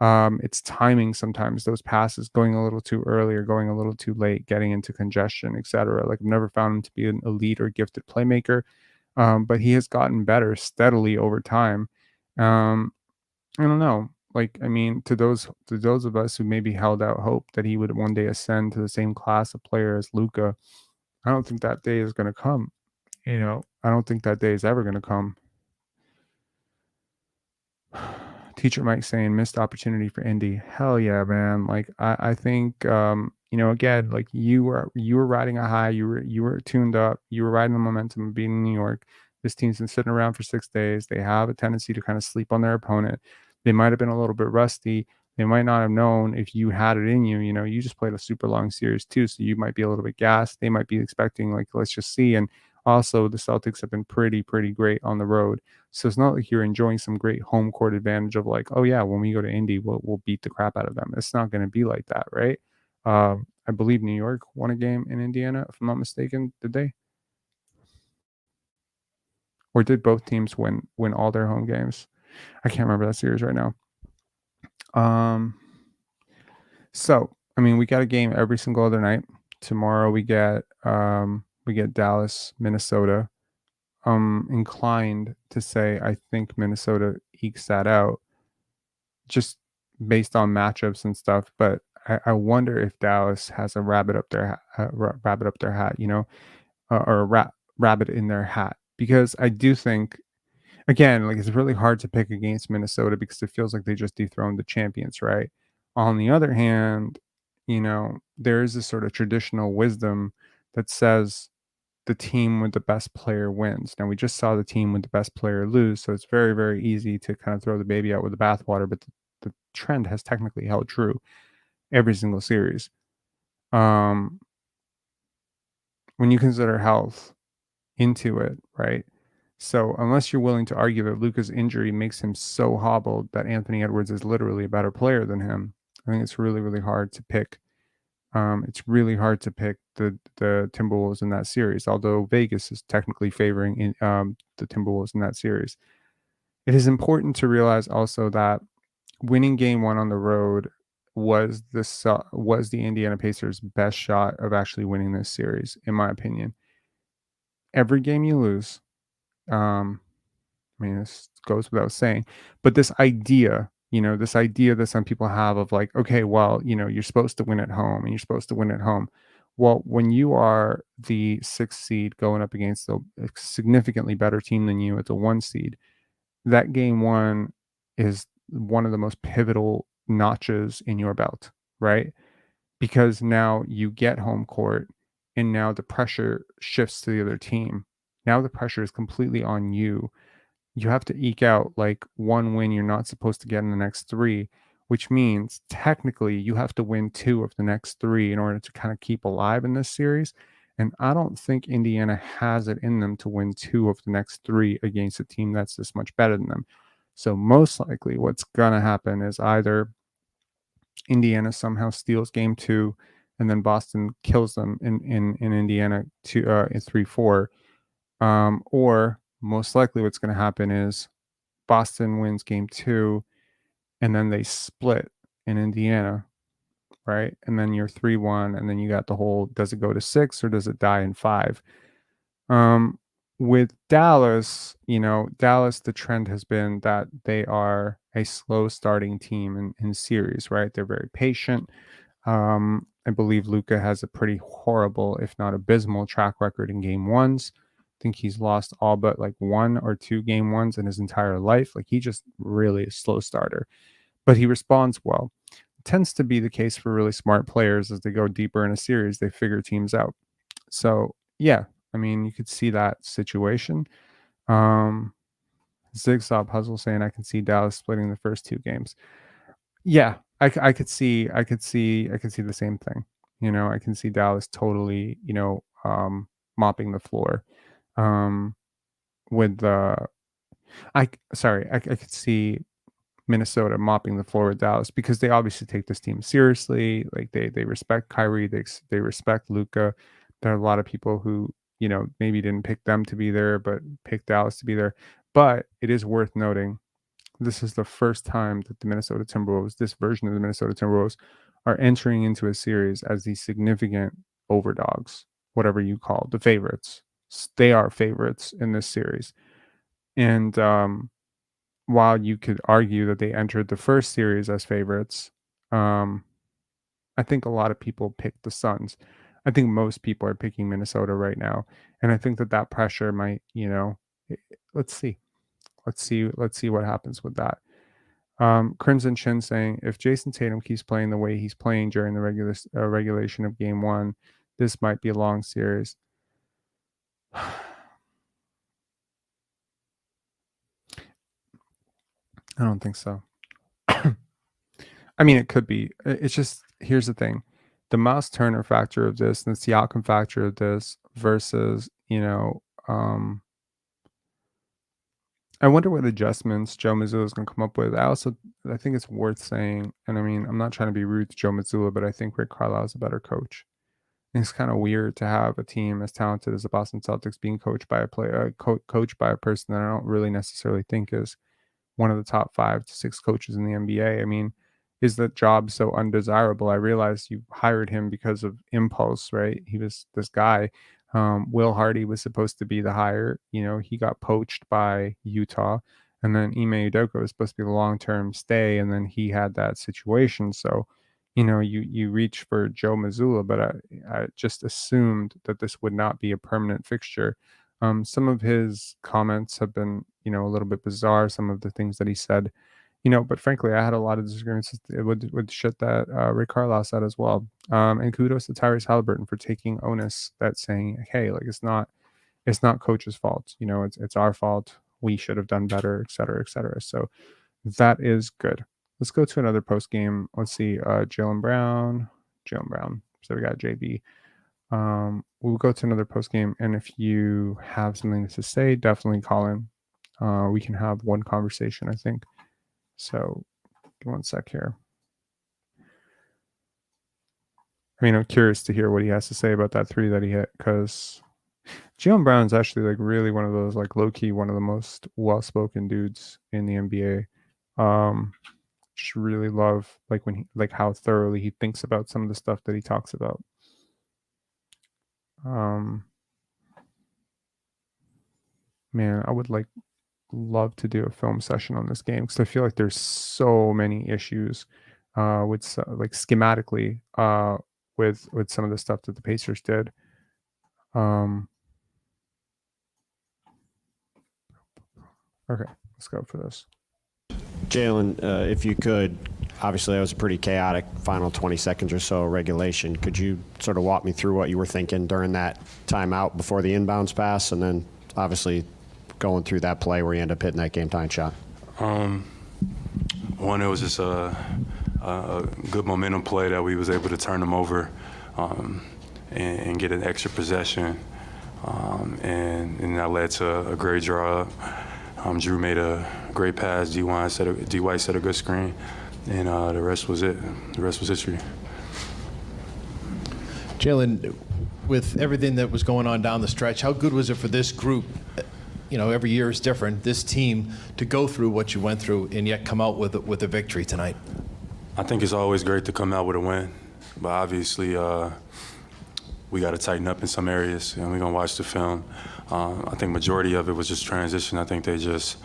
It's timing sometimes, those passes going a little too early or going a little too late, getting into congestion, etc. Like I've never found him to be an elite or gifted playmaker. But he has gotten better steadily over time. I don't know. Like, I mean, to those of us who maybe held out hope that he would one day ascend to the same class of player as Luka, I don't think that day is going to come. I don't think that day is ever going to come. Teacher Mike saying missed opportunity for Indy. Hell yeah, man. Like I think again, like you were riding a high, you were tuned up, you were riding the momentum of being in New York. This team's been sitting around for 6 days. They have a tendency to kind of sleep on their opponent. They might have been a little bit rusty. They might not have known if you had it in you. You just played a super long series too, so you might be a little bit gassed. They might be expecting like, let's just see. And also the Celtics have been pretty great on the road. So it's not like you're enjoying some great home court advantage of like, oh yeah, when we go to Indy, we'll beat the crap out of them. It's not going to be like that, right? I believe New York won a game in Indiana, if I'm not mistaken. Did they? Or did both teams win all their home games? I can't remember that series right now. So I mean, we got a game every single other night. Tomorrow we get Dallas, Minnesota. I'm inclined to say I think Minnesota ekes that out just based on matchups and stuff. But I wonder if Dallas has a rabbit up their hat, or a rabbit in their hat, because I do think, again, like it's really hard to pick against Minnesota because it feels like they just dethroned the champions, right? On the other hand, there is this sort of traditional wisdom that says the team with the best player wins. Now we just saw the team with the best player lose, so it's very, very easy to kind of throw the baby out with the bathwater, but the trend has technically held true every single series. When you consider health into it, right? So unless you're willing to argue that Luka's injury makes him so hobbled that Anthony Edwards is literally a better player than him, I think it's really, really hard to pick. It's really hard to pick the Timberwolves in that series, although Vegas is technically favoring the Timberwolves in that series. It is important to realize also that winning game one on the road was the Indiana Pacers' best shot of actually winning this series, in my opinion. Every game you lose, I mean, this goes without saying, but this idea this idea that some people have of like, okay, well, you're supposed to win at home and you're supposed to win at home. Well, when you are the 6th seed going up against a significantly better team than you, it's a 1 seed. That game 1 is one of the most pivotal notches in your belt, right? Because now you get home court and now the pressure shifts to the other team. Now the pressure is completely on you. You have to eke out like 1 win you're not supposed to get in the next 3, which means technically you have to win 2 of the next 3 in order to kind of keep alive in this series. And I don't think Indiana has it in them to win 2 of the next 3 against a team that's this much better than them. So most likely what's going to happen is either Indiana somehow steals game 2 and then Boston kills them in Indiana in 3-4. Or most likely what's going to happen is Boston wins game 2 and then they split in Indiana, right? And then you're 3-1 and then you got the whole, does it go to 6 or does it die in 5? With Dallas, Dallas, the trend has been that they are a slow starting team in series, right? They're very patient. I believe Luka has a pretty horrible, if not abysmal, track record in game 1s. I think he's lost all but like 1 or 2 game 1s in his entire life. Like he just really a slow starter, but he responds well. It tends to be the case for really smart players as they go deeper in a series, they figure teams out. So yeah, I mean, you could see that situation. Zigsaw Puzzle saying I can see Dallas splitting the first 2 games. Yeah, I could see the same thing. I can see Dallas totally, mopping the floor. With the I could see Minnesota mopping the floor with Dallas because they obviously take this team seriously. Like they respect Kyrie, they respect Luka. There are a lot of people who maybe didn't pick them to be there, but picked Dallas to be there. But it is worth noting this is the first time that the Minnesota Timberwolves, this version of the Minnesota Timberwolves, are entering into a series as the significant overdogs, whatever you call the favorites. They are favorites in this series. And while you could argue that they entered the first series as favorites, I think a lot of people picked the Suns. I think most people are picking Minnesota right now. And I think that pressure might, let's see. Let's see what happens with that. Crimson Chin saying, if Jason Tatum keeps playing the way he's playing during the regulation of game 1, this might be a long series. I don't think so. I mean, it could be. It's just, here's the thing. The Miles Turner factor of this and the Siakam factor of this versus, I wonder what adjustments Joe Mazzulla is going to come up with. I think it's worth saying, and I mean, I'm not trying to be rude to Joe Mazzulla, but I think Rick Carlisle is a better coach. And it's kind of weird to have a team as talented as the Boston Celtics being coached by a player, coached by a person that I don't really necessarily think is one of the top 5 to 6 coaches in the NBA. I mean, is that job so undesirable? I realized you hired him because of impulse, right? He was this guy. Will Hardy was supposed to be the hire. He got poached by Utah, and then Ime Udoka was supposed to be the long-term stay, and then he had that situation. So, you reach for Joe Mazzulla, but I just assumed that this would not be a permanent fixture. Some of his comments have been, a little bit bizarre. Some of the things that he said, but frankly, I had a lot of disagreements with shit that Rick Carlisle said as well. And kudos to Tyrese Halliburton for taking onus that saying, hey, like it's not coach's fault. It's our fault. We should have done better, et cetera, et cetera. So that is good. Let's go to another post game. Let's see. Jalen Brown. So we got JB. We'll go to another post game. And if you have something to say, definitely call in. We can have one conversation, I think. So give 1 sec here. I mean, I'm curious to hear what he has to say about that 3 that he hit, because Jaylen Brown's actually like really one of those like low-key, one of the most well-spoken dudes in the NBA. Just really love like when he, like how thoroughly he thinks about some of the stuff that he talks about. Man, I would like love to do a film session on this game because I feel like there's so many issues with like schematically with some of the stuff that the Pacers did. Okay, let's go for this. Jalen, if you could, obviously that was a pretty chaotic final 20 seconds or so regulation. Could you sort of walk me through what you were thinking during that timeout before the inbounds pass, and then obviously going through that play where you end up hitting that game-tying shot? One, it was just a good momentum play that we was able to turn them over and get an extra possession, and that led to a great draw up. Drew made a great pass. D-White set a good screen, and the rest was it. The rest was history. Jalen, with everything that was going on down the stretch, how good was it for this group? You know, every year is different. This team to go through what you went through and yet come out with a victory tonight. I think it's always great to come out with a win, but obviously we got to tighten up in some areas, and we're gonna watch the film. I think majority of it was just transition. I think they just,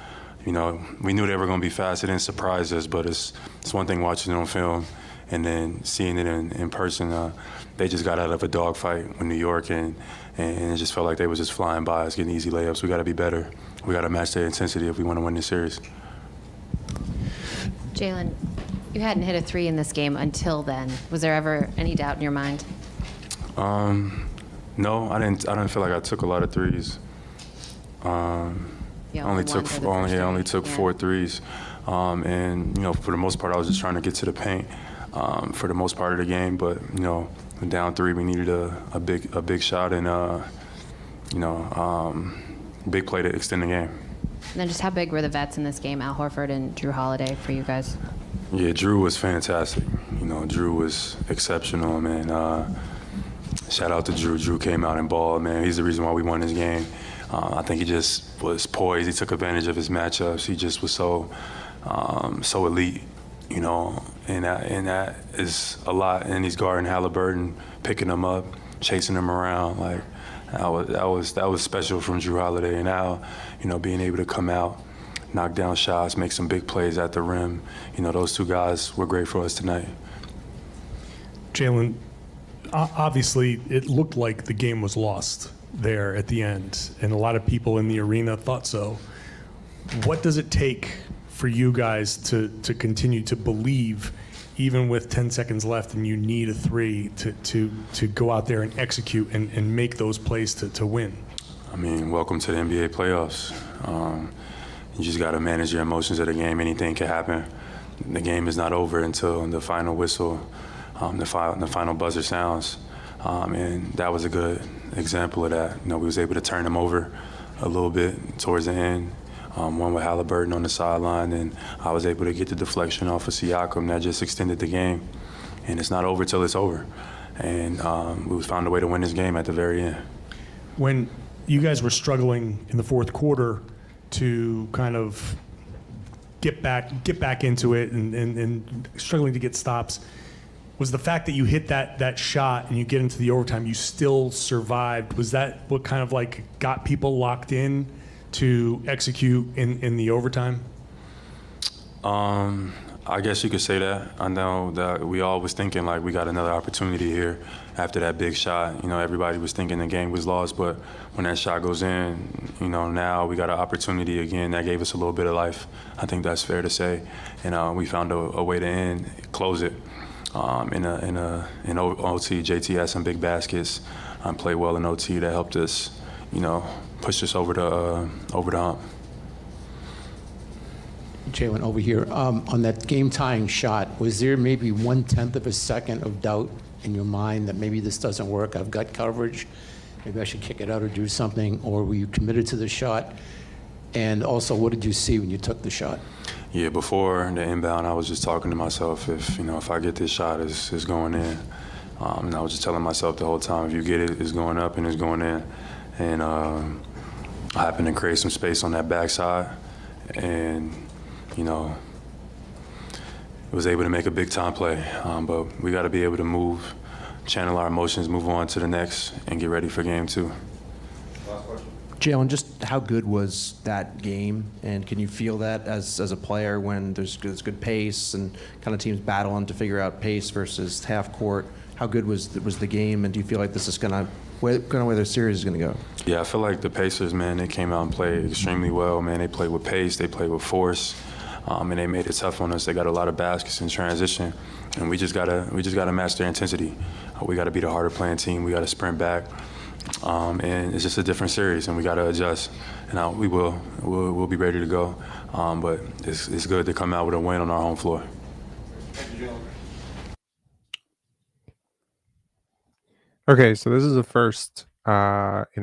you know, we knew they were going to be fast. It didn't surprise us, but it's one thing watching it on film and then seeing it in person. They just got out of a dogfight with New York, and it just felt like they was just flying by us, getting easy layups. We got to be better. We got to match their intensity if we want to win this series. Jalen, you hadn't hit a three in this game until then. Was there ever any doubt in your mind? No, I didn't feel like I took a lot of threes. I only took 4 threes, and you know, for the most part, I was just trying to get to the paint for the most part of the game. But you know, down 3, we needed a big shot and big play to extend the game. And then just how big were the vets in this game, Al Horford and Drew Holiday, for you guys? Yeah, Drew was fantastic. You know, Drew was exceptional, man. Shout out to Drew. Drew came out and balled, man. He's the reason why we won this game. I think he just was poised. He took advantage of his matchups. He just was so elite, you know, and that is a lot. And he's guarding Halliburton, picking him up, chasing him around. Like that was special from Drew Holiday. And now, you know, being able to come out, knock down shots, make some big plays at the rim. You know, those two guys were great for us tonight. Jalen, obviously, it looked like the game was lost there at the end, and a lot of people in the arena thought so. What does it take for you guys to continue to believe, even with 10 seconds left and you need a three, to go out there and execute and make those plays to win? I mean, welcome to the NBA playoffs. You just got to manage your emotions of the game. Anything can happen. The game is not over until the final whistle. The final buzzer sounds, and that was a good example of that. You know, we was able to turn them over a little bit towards the end. One with Halliburton on the sideline, and I was able to get the deflection off of Siakam that just extended the game. And it's not over till it's over. And we found a way to win this game at the very end. When you guys were struggling in the fourth quarter to kind of get back into it and struggling to get stops, was the fact that you hit that shot and you get into the overtime, you still survived? Was that what kind of like got people locked in to execute in the overtime? I guess you could say that. I know that we all was thinking like we got another opportunity here after that big shot. You know, everybody was thinking the game was lost, but when that shot goes in, you know, now we got an opportunity again that gave us a little bit of life. I think that's fair to say. And we found a way to close it. In OT, JT had some big baskets, played well in OT that helped us, you know, push us over the hump. Jalen, over here, on that game-tying shot, was there maybe 1/10 of a second of doubt in your mind that maybe this doesn't work? I've got coverage. Maybe I should kick it out or do something. Or were you committed to the shot? And also, what did you see when you took the shot? Yeah, before the inbound, I was just talking to myself, if I get this shot, it's going in. And I was just telling myself the whole time, if you get it, it's going up and it's going in. And I happened to create some space on that backside, and you know, was able to make a big time play. But we got to be able to move, channel our emotions, move on to the next, and get ready for game 2. Last question. Jalen, just how good was that game, and can you feel that as a player when there's good pace and kind of teams battling to figure out pace versus half court? How good was the game, and do you feel like this is where the series is going to go? Yeah, I feel like the Pacers, man, they came out and played extremely well, man. They played with pace, they played with force, and they made it tough on us. They got a lot of baskets in transition, and we just gotta match their intensity. We got to be the harder playing team. We got to sprint back. And it's just a different series, and we got to adjust. And we'll be ready to go. But it's good to come out with a win on our home floor. Okay, so this is the first in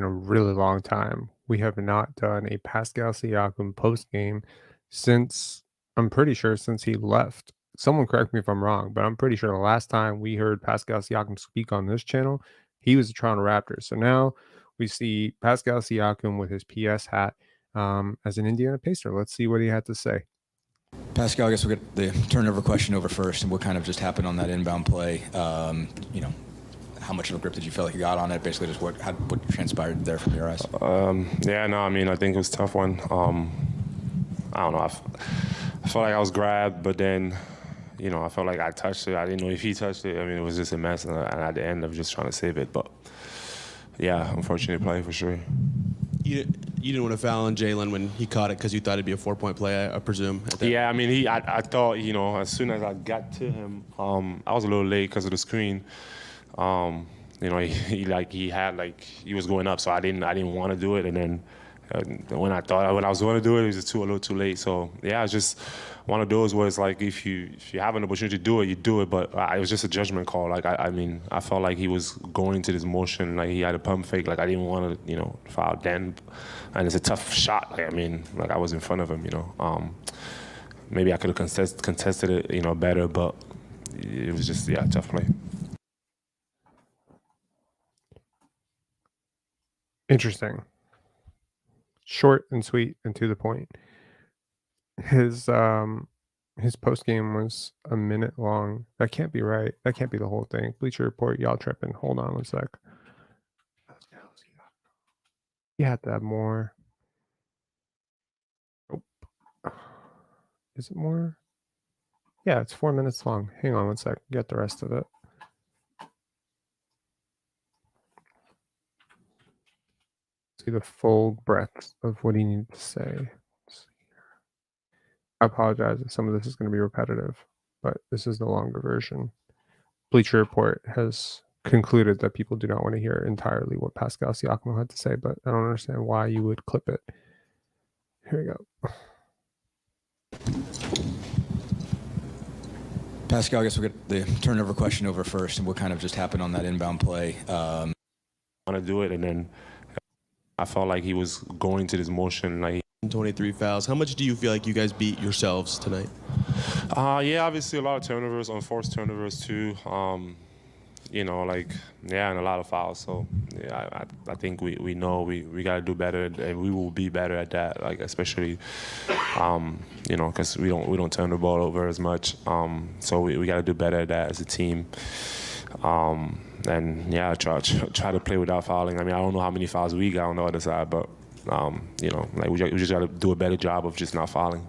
a really long time. We have not done a Pascal Siakam post game since, I'm pretty sure, since he left. Someone correct me if I'm wrong, but I'm pretty sure the last time we heard Pascal Siakam speak on this channel, he was the Toronto Raptors. So now we see Pascal Siakam with his PS hat as an Indiana Pacer. Let's see what he had to say. Pascal, I guess we'll get the turnover question over first, and what kind of just happened on that inbound play. How much of a grip did you feel like you got on it? Basically, just what transpired there from your eyes? I think it was a tough one. I don't know. I felt like I was grabbed, but then, I felt like I touched it. I didn't know if he touched it. It was just a mess, and at the end, I was just trying to save it. But, yeah, unfortunate play for sure. You didn't want to foul on Jalen when he caught it because you thought it'd be a 4-point play, I presume. Yeah, I thought, as soon as I got to him, I was a little late because of the screen. He was going up, so I didn't want to do it, and then when I was going to do it, it was just a little too late. So yeah, it's just one of those where it's like if you have an opportunity to do it, you do it. But it was just a judgment call. I felt like he was going into this motion, like he had a pump fake. Like I didn't want to, foul then, and it's a tough shot. I was in front of him. Maybe I could have contested it, better, but it was just a tough play. Interesting. Short and sweet and to the point. His post game was a minute long. That can't be right. That can't be the whole thing. Bleacher Report, y'all tripping. Hold on one sec. You had to have more. Nope. Is it more? Yeah, it's 4 minutes long. Hang on one sec. Get the rest of it. See the full breadth of what he needed to say. I apologize if some of this is going to be repetitive, but this is the longer version. Bleacher Report has concluded that people do not want to hear entirely what Pascal Siakam had to say, but I don't understand why you would clip it. Here we go. Pascal, I guess we'll get the turnover question over first, and what kind of just happened on that inbound play. I want to do it, and then I felt like he was going to this motion. 23 fouls. How much do you feel like you guys beat yourselves tonight? Obviously a lot of turnovers, unforced turnovers too. And a lot of fouls. So yeah, I think we know we got to do better, and we will be better at that. Especially, because we don't turn the ball over as much. So we got to do better at that as a team. And yeah, try to play without fouling. I don't know how many fouls we got on the other side, but we just got to do a better job of just not fouling.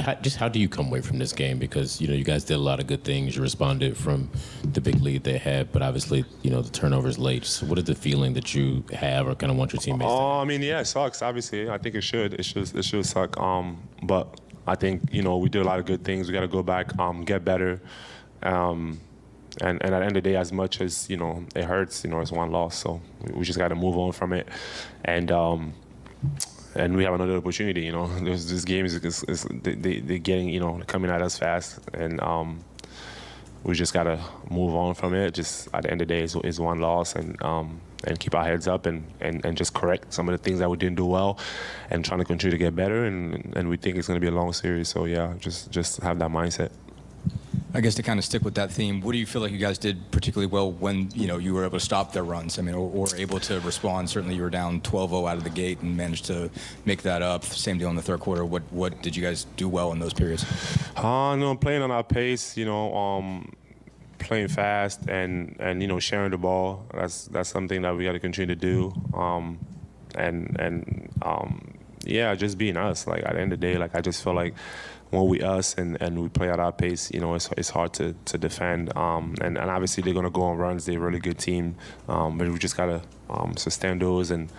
How do you come away from this game? Because you guys did a lot of good things. You responded from the big lead they had, but obviously the turnovers late. So what is the feeling that you have, or kind of want your teammates to have? It sucks. Obviously, I think it should suck. But I think we did a lot of good things. We got to go back, get better. And at the end of the day, as much as it hurts, it's one loss. So we just got to move on from it, and we have another opportunity. This game is they're getting coming at us fast, and we just got to move on from it. Just at the end of the day, it's one loss, and keep our heads up and just correct some of the things that we didn't do well, and trying to continue to get better. And we think it's going to be a long series. So yeah, just have that mindset. I guess to kind of stick with that theme, what do you feel like you guys did particularly well when you were able to stop their runs? Or able to respond. Certainly, you were down 12-0 out of the gate and managed to make that up. Same deal in the third quarter. What did you guys do well in those periods? Playing on our pace. playing fast and sharing the ball. That's something that we got to continue to do. Yeah, just being us. Like at the end of the day, like I just feel like when we us and we play at our pace, it's hard to defend. And obviously they're gonna go on runs. They're a really good team, but we just gotta sustain those and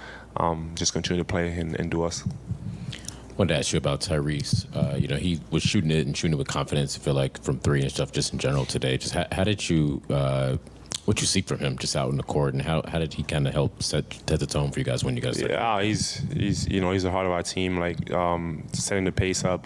just continue to play and do us. I wanted to ask you about Tyrese. He was shooting it with confidence. I feel like from three and stuff, just in general today. Just how did you, what you see from him just out in the court, and how did he kind of help set the tone for you guys when you guys? Yeah, he's the heart of our team. Like setting the pace up,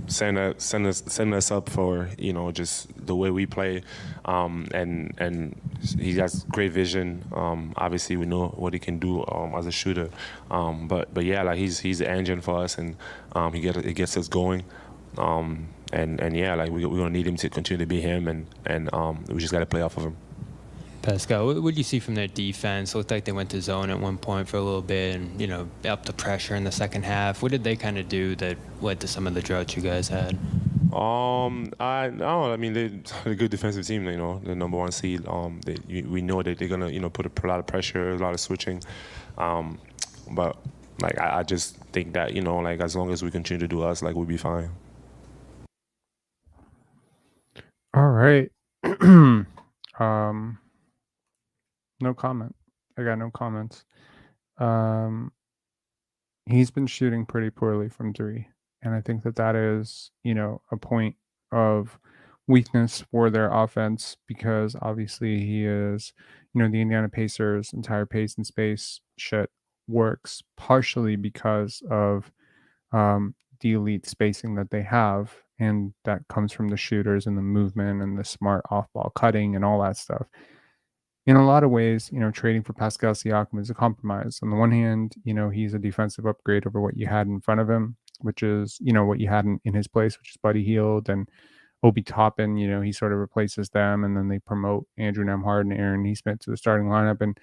setting us up for just the way we play, and he has great vision. Obviously, we know what he can do as a shooter, but yeah, like he's the engine for us, and he gets us going. And yeah, like we're gonna need him to continue to be him, and we just got to play off of him. Pascal, what did you see from their defense? Looked like they went to zone at one point for a little bit, and up the pressure in the second half. What did they kind of do that led to some of the droughts you guys had? I mean they're a good defensive team. The number one seed. We know that they're gonna put a lot of pressure, a lot of switching, but like I just think that like as long as we continue to do us, like we'll be fine. All right. No comment. I got no comments. He's been shooting pretty poorly from three, and I think that is, a point of weakness for their offense, because obviously he is, the Indiana Pacers' entire pace and space shit works partially because of the elite spacing that they have, and that comes from the shooters and the movement and the smart off-ball cutting and all that stuff. In a lot of ways, trading for Pascal Siakam is a compromise. On the one hand, he's a defensive upgrade over what you had in front of him, which is, what you had in his place, which is Buddy Hield and Obi Toppin. He sort of replaces them, and then they promote Andrew Nemhard and Aaron Nesmith to the starting lineup. And,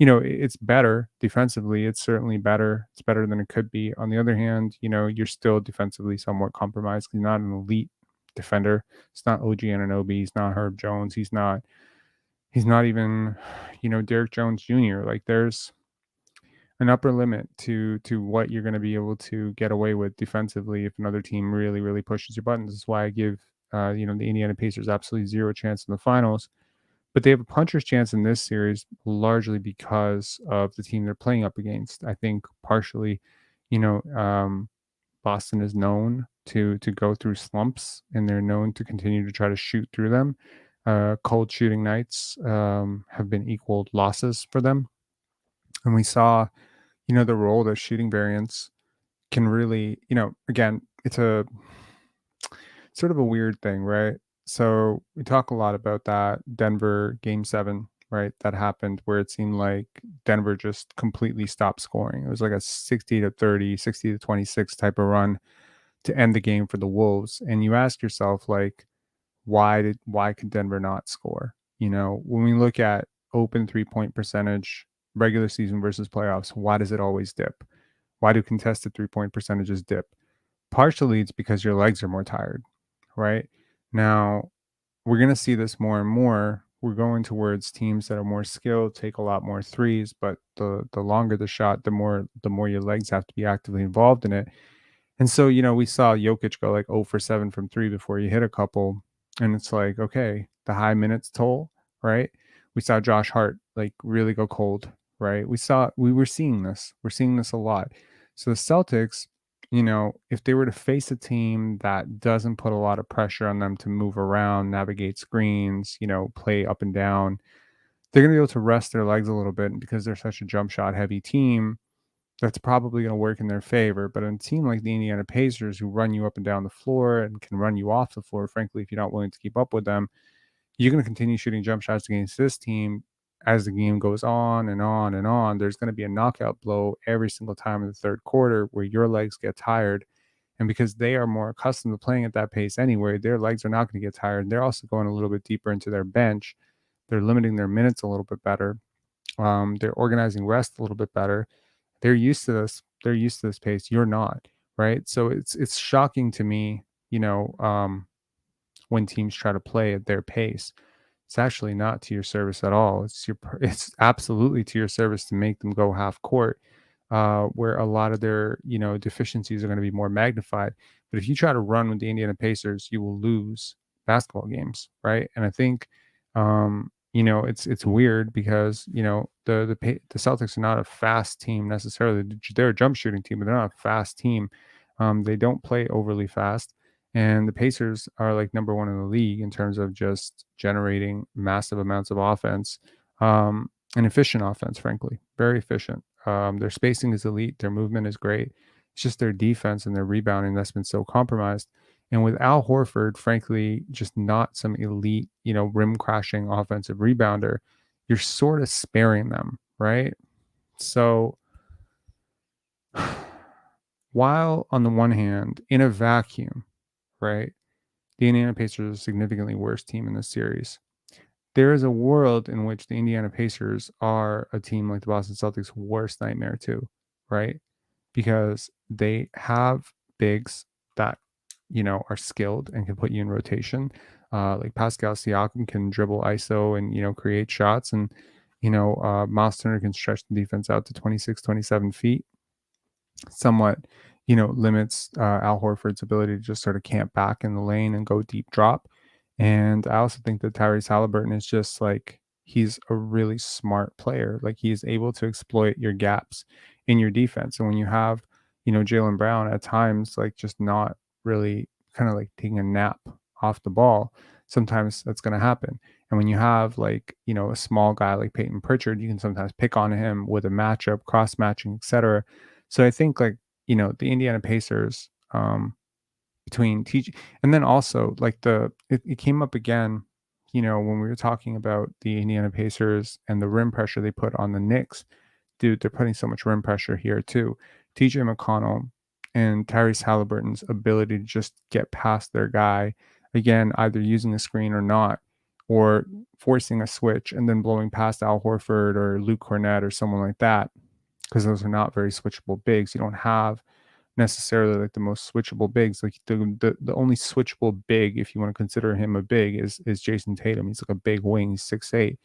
it's better defensively. It's certainly better. It's better than it could be. On the other hand, you're still defensively somewhat compromised. He's not an elite defender. It's not OG Anunoby. He's not Herb Jones. He's not even, Derek Jones Jr. Like there's an upper limit to what you're going to be able to get away with defensively if another team really, really pushes your buttons. That's why I give, the Indiana Pacers absolutely zero chance in the finals. But they have a puncher's chance in this series largely because of the team they're playing up against. I think partially, Boston is known to go through slumps, and they're known to continue to try to shoot through them. Cold shooting nights have been equaled losses for them. And we saw, the role that shooting variance can really, again, it's a sort of a weird thing, right? So we talk a lot about that Denver game 7, right? That happened where it seemed like Denver just completely stopped scoring. It was like a 60-30, 60-26 type of run to end the game for the Wolves. And you ask yourself, like, why could Denver not score? When we look at open 3-point percentage, regular season versus playoffs, why does it always dip? Why do contested 3-point percentages dip? Partially it's because your legs are more tired, right? Now, we're going to see this more and more. We're going towards teams that are more skilled, take a lot more threes, but the longer the shot, the more your legs have to be actively involved in it. And so, we saw Jokic go like 0 for 7 from 3 before you hit a couple. And it's like, okay, the high minutes toll, right? We saw Josh Hart like really go cold, right? We were seeing this. We're seeing this a lot. So the Celtics, if they were to face a team that doesn't put a lot of pressure on them to move around, navigate screens, play up and down, they're going to be able to rest their legs a little bit. And because they're such a jump shot heavy team, that's probably going to work in their favor. But a team like the Indiana Pacers, who run you up and down the floor and can run you off the floor, frankly, if you're not willing to keep up with them, you're going to continue shooting jump shots against this team as the game goes on and on and on. There's going to be a knockout blow every single time in the third quarter where your legs get tired. And because they are more accustomed to playing at that pace anyway, their legs are not going to get tired. They're also going a little bit deeper into their bench. They're limiting their minutes a little bit better. They're organizing rest a little bit better. They're used to this. They're used to this pace. You're not, right? So it's shocking to me, when teams try to play at their pace. It's actually not to your service at all. It's absolutely to your service to make them go half court, where a lot of their deficiencies are going to be more magnified. But if you try to run with the Indiana Pacers, you will lose basketball games, right? And I think it's weird because the Celtics are not a fast team necessarily. They're a jump shooting team, but they're not a fast team. They don't play overly fast. And the Pacers are like number one in the league in terms of just generating massive amounts of offense, and efficient offense, frankly, very efficient. Their spacing is elite. Their movement is great. It's just their defense and their rebounding that's been so compromised. And with Al Horford, frankly, just not some elite, rim crashing offensive rebounder, you're sort of sparing them, right? So while on the one hand, in a vacuum, right, the Indiana Pacers are a significantly worse team in this series. There is a world in which the Indiana Pacers are a team like the Boston Celtics' worst nightmare too, right? Because they have bigs that are skilled and can put you in rotation. Like Pascal Siakam can dribble ISO and create shots, and Miles Turner can stretch the defense out to 26, 27 feet. Somewhat limits Al Horford's ability to just sort of camp back in the lane and go deep drop. And I also think that Tyrese Halliburton is just like, he's a really smart player. Like, he is able to exploit your gaps in your defense. And when you have, Jaylen Brown at times, like, just not really kind of like taking a nap off the ball, sometimes that's going to happen. And when you have like, a small guy like Peyton Pritchard, you can sometimes pick on him with a matchup, cross matching, etc. So I think like, the Indiana Pacers, between TG, and then also like it came up again, when we were talking about the Indiana Pacers and the rim pressure they put on the Knicks. Dude, they're putting so much rim pressure here too. TJ McConnell and Tyrese Halliburton's ability to just get past their guy, again, either using a screen or not, or forcing a switch and then blowing past Al Horford or Luke Cornett or someone like that, because those are not very switchable bigs. You don't have necessarily like the most switchable bigs. Like the only switchable big, if you want to consider him a big, is Jason Tatum. He's like a big wing. He's 6'8",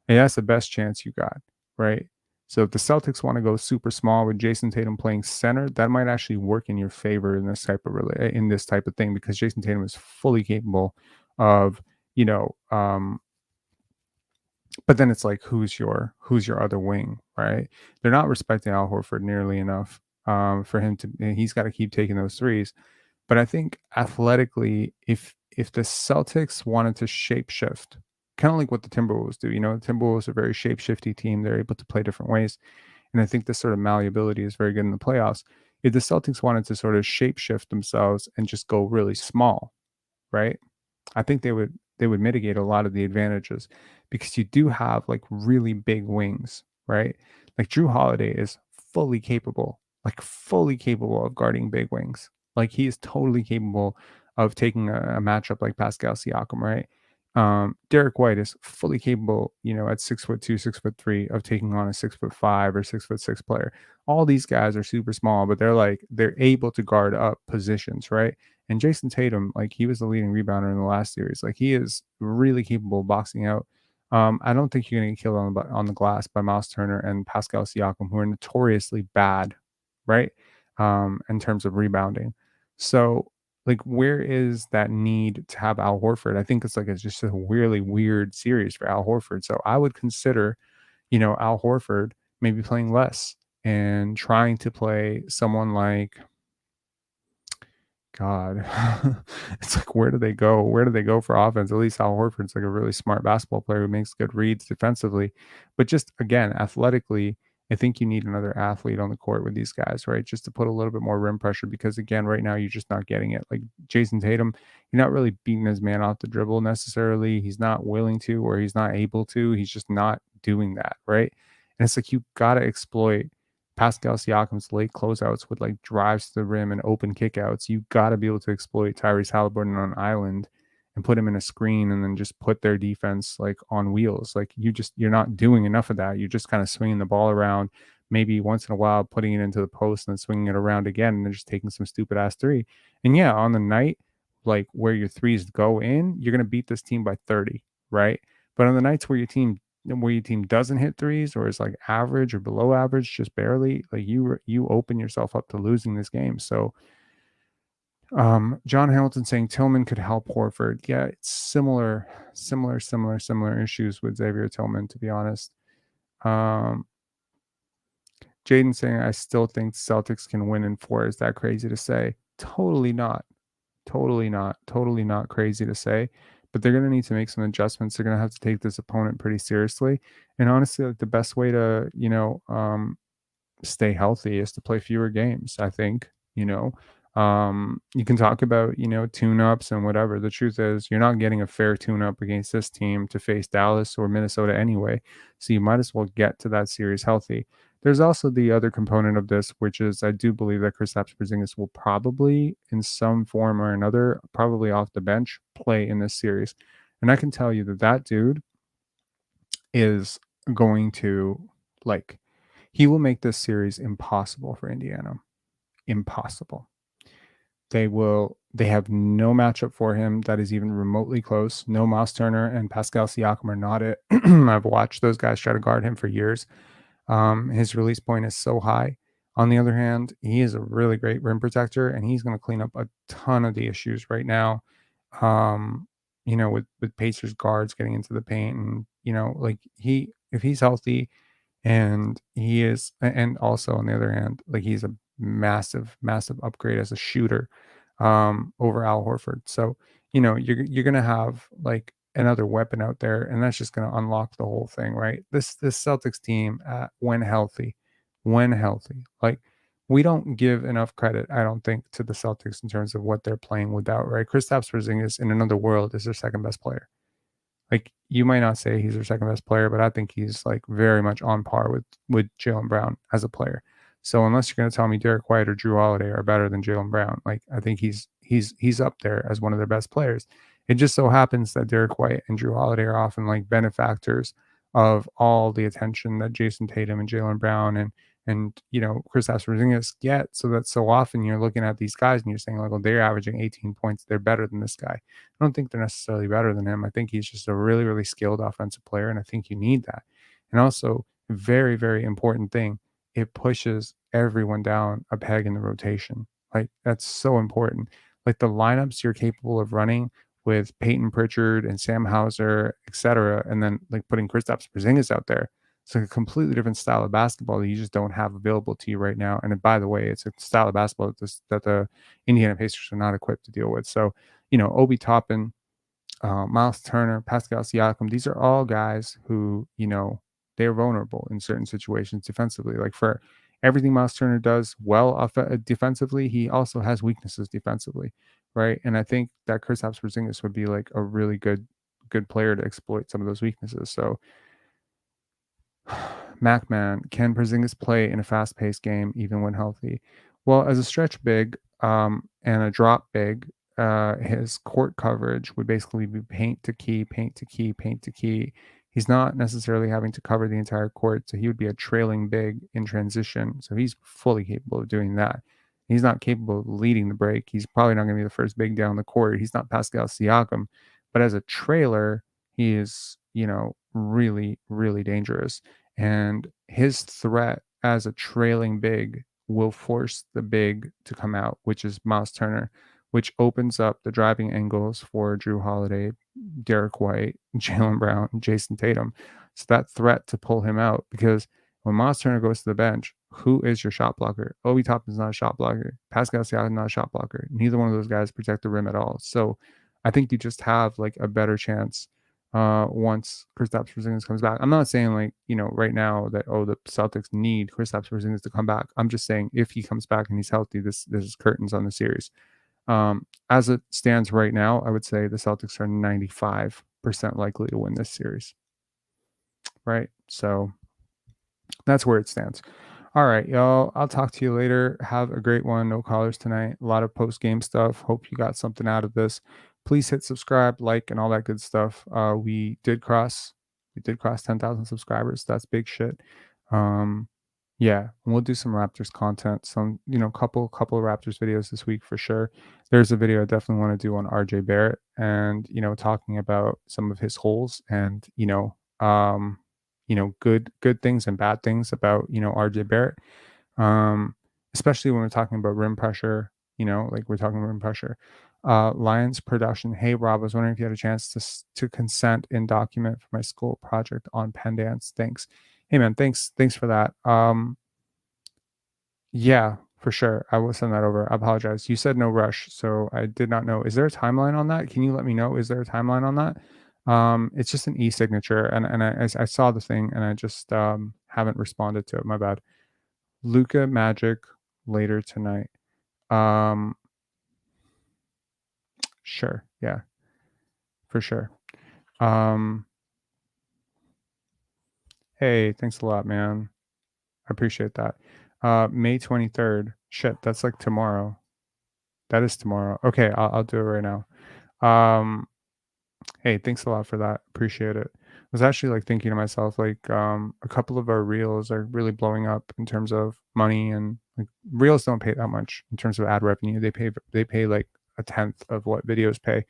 and that's the best chance you got, right? So if the Celtics want to go super small with Jason Tatum playing center, that might actually work in your favor in this type of thing, because Jason Tatum is fully capable of, but then it's like, who's your other wing, right? They're not respecting Al Horford nearly enough for him to. He's got to keep taking those threes. But I think athletically, if the Celtics wanted to shapeshift, kind of like what the Timberwolves do, the Timberwolves are a very shapeshifty team. They're able to play different ways, and I think this sort of malleability is very good in the playoffs. If the Celtics wanted to sort of shapeshift themselves and just go really small, right? I think they would mitigate a lot of the advantages, because you do have like really big wings, right? Like Drew Holiday is fully capable of guarding big wings. Like, he is totally capable of taking a matchup like Pascal Siakam, right? Derek White is fully capable, at 6'2", 6'3", of taking on a 6'5" or 6'6" player. All these guys are super small, but they're able to guard up positions, right? And Jason Tatum, like, he was the leading rebounder in the last series. Like, he is really capable of boxing out. I don't think you're going to get killed on the glass by Miles Turner and Pascal Siakam, who are notoriously bad, right? In terms of rebounding. So, like, where is that need to have Al Horford? I think it's just a really weird series for Al Horford. So I would consider, Al Horford maybe playing less and trying to play someone like, God, it's like, where do they go? Where do they go for offense? At least Al Horford's like a really smart basketball player who makes good reads defensively. But just, again, athletically, I think you need another athlete on the court with these guys, right? Just to put a little bit more rim pressure, because, again, right now you're just not getting it. Like Jason Tatum, you're not really beating his man off the dribble necessarily. He's not willing to, or he's not able to. He's just not doing that, right? And it's like, you got to exploit Pascal Siakam's late closeouts with like drives to the rim and open kickouts. You got to be able to exploit Tyrese Halliburton on an island and put him in a screen, and then just put their defense like on wheels. Like, you're not doing enough of that. You're just kind of swinging the ball around, maybe once in a while putting it into the post and then swinging it around again, and then just taking some stupid ass three. And yeah, on the night like where your threes go in, you're going to beat this team by 30, right? But on the nights where your team doesn't hit threes or is like average or below average, just barely, like you open yourself up to losing this game. So John Hamilton saying Tillman could help Horford. Yeah, it's similar issues with Xavier Tillman, to be honest. Jaden saying I still think Celtics can win in 4. Is that crazy to say? Totally not. Totally not crazy to say. But they're going to need to make some adjustments. They're going to have to take this opponent pretty seriously. And honestly, like the best way to, stay healthy is to play fewer games, I think. You can talk about, tune-ups and whatever. The truth is you're not getting a fair tune-up against this team to face Dallas or Minnesota anyway. So you might as well get to that series healthy. There's also the other component of this, which is I do believe that Kristaps Porzingis will probably, in some form or another, probably off the bench, play in this series. And I can tell you that dude is going to, he will make this series impossible for Indiana. Impossible. They have no matchup for him that is even remotely close. No Miles Turner and Pascal Siakam are not it. I've watched those guys try to guard him for years. His release point is so high. On the other hand, he is a really great rim protector, and he's going to clean up a ton of the issues right now. With Pacers guards getting into the paint, and if he's healthy, and he is, and also on the other hand, like he's a massive upgrade as a shooter over Al Horford. So you're going to have like another weapon out there, and that's just going to unlock the whole thing, right? This Celtics team, when healthy, like we don't give enough credit, I don't think, to the Celtics in terms of what they're playing without, right? Kristaps Porzingis in another world is their second best player. Like you might not say he's their second best player, but I think he's like very much on par with Jaylen Brown as a player. So unless you're going to tell me Derek White or Drew Holiday are better than Jaylen Brown, like I think he's up there as one of their best players. It just so happens that Derek White and Drew Holiday are often like benefactors of all the attention that Jason Tatum and Jaylen Brown and Kristaps Porzingis get. So that so often you're looking at these guys and you're saying like, well, they're averaging 18 points. They're better than this guy. I don't think they're necessarily better than him. I think he's just a really, really skilled offensive player, and I think you need that. And also, very, very important thing, it pushes everyone down a peg in the rotation. Like that's so important. Like the lineups you're capable of running with Peyton Pritchard and Sam Hauser, etc., and then like putting Kristaps Porzingis out there. It's like a completely different style of basketball that you just don't have available to you right now. And by the way, it's a style of basketball that the Indiana Pacers are not equipped to deal with. So, Obi Toppin, Miles Turner, Pascal Siakam, these are all guys who, they're vulnerable in certain situations defensively. Like for everything Miles Turner does well defensively, he also has weaknesses defensively, right? And I think that Kristaps Porzingis would be like a really good player to exploit some of those weaknesses. So, MacMan, can Porzingis play in a fast-paced game even when healthy? Well, as a stretch big and a drop big, his court coverage would basically be paint to key, paint to key, paint to key. He's not necessarily having to cover the entire court, so he would be a trailing big in transition. So he's fully capable of doing that. He's not capable of leading the break. He's probably not going to be the first big down the court. He's not Pascal Siakam, but as a trailer, he is, really, really dangerous. And his threat as a trailing big will force the big to come out, which is Miles Turner, which opens up the driving angles for Drew Holiday, Derek White, Jaylen Brown, and Jason Tatum. So that threat to pull him out, because when Miles Turner goes to the bench, who is your shot blocker? Obi Toppin's not a shot blocker. Pascal Siakam not a shot blocker. Neither one of those guys protect the rim at all. So I think you just have like a better chance once Kristaps Porzingis comes back. I'm not saying like, right now that, the Celtics need Kristaps Porzingis to come back. I'm just saying if he comes back and he's healthy, this is curtains on the series. As it stands right now, I would say the Celtics are 95% likely to win this series. Right? So that's where it stands. All right, y'all. I'll talk to you later. Have a great one. No callers tonight. A lot of post-game stuff. Hope you got something out of this. Please hit subscribe, like, and all that good stuff. We did cross 10,000 subscribers. That's big shit. Yeah, and we'll do some Raptors content, some, couple of Raptors videos this week for sure. There's a video I definitely want to do on RJ Barrett and, talking about some of his holes and, good things and bad things about, RJ Barrett. Especially when we're talking about rim pressure, like we're talking rim pressure. Lions production. Hey Rob, I was wondering if you had a chance to consent in document for my school project on pen dance. Thanks. Hey man, thanks for that. Yeah, for sure. I will send that over. I apologize. You said no rush, so I did not know. Is there a timeline on that? Can you let me know? Is there a timeline on that? It's just an e-signature, and I saw the thing, and I just haven't responded to it. My bad. Luca Magic later tonight. Sure. Yeah, for sure. Hey, thanks a lot, man. I appreciate that. May 23rd. Shit, that's like tomorrow. That is tomorrow. Okay, I'll do it right now. Hey, thanks a lot for that. Appreciate it. I was actually like thinking to myself, like, a couple of our reels are really blowing up in terms of money, and like reels don't pay that much in terms of ad revenue. They pay like a tenth of what videos pay,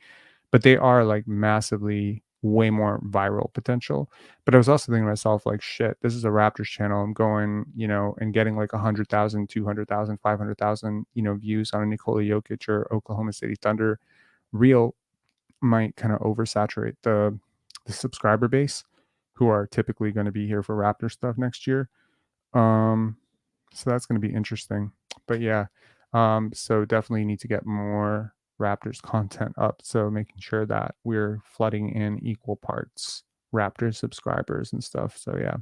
but they are like massively way more viral potential. But I was also thinking to myself, like, shit, this is a Raptors channel. I'm going, and getting like 100,000, 200,000, 500,000, views on a Nikola Jokic or Oklahoma City Thunder reel might kind of oversaturate the subscriber base, who are typically going to be here for Raptor stuff next year. So that's going to be interesting. But yeah, so definitely need to get more Raptors content up. So making sure that we're flooding in equal parts Raptors subscribers and stuff. So yeah.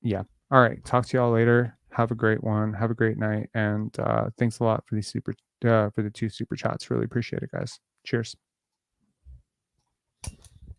Yeah. All right. Talk to y'all later. Have a great one. Have a great night. And thanks a lot for the 2 super chats. Really appreciate it, guys. Cheers.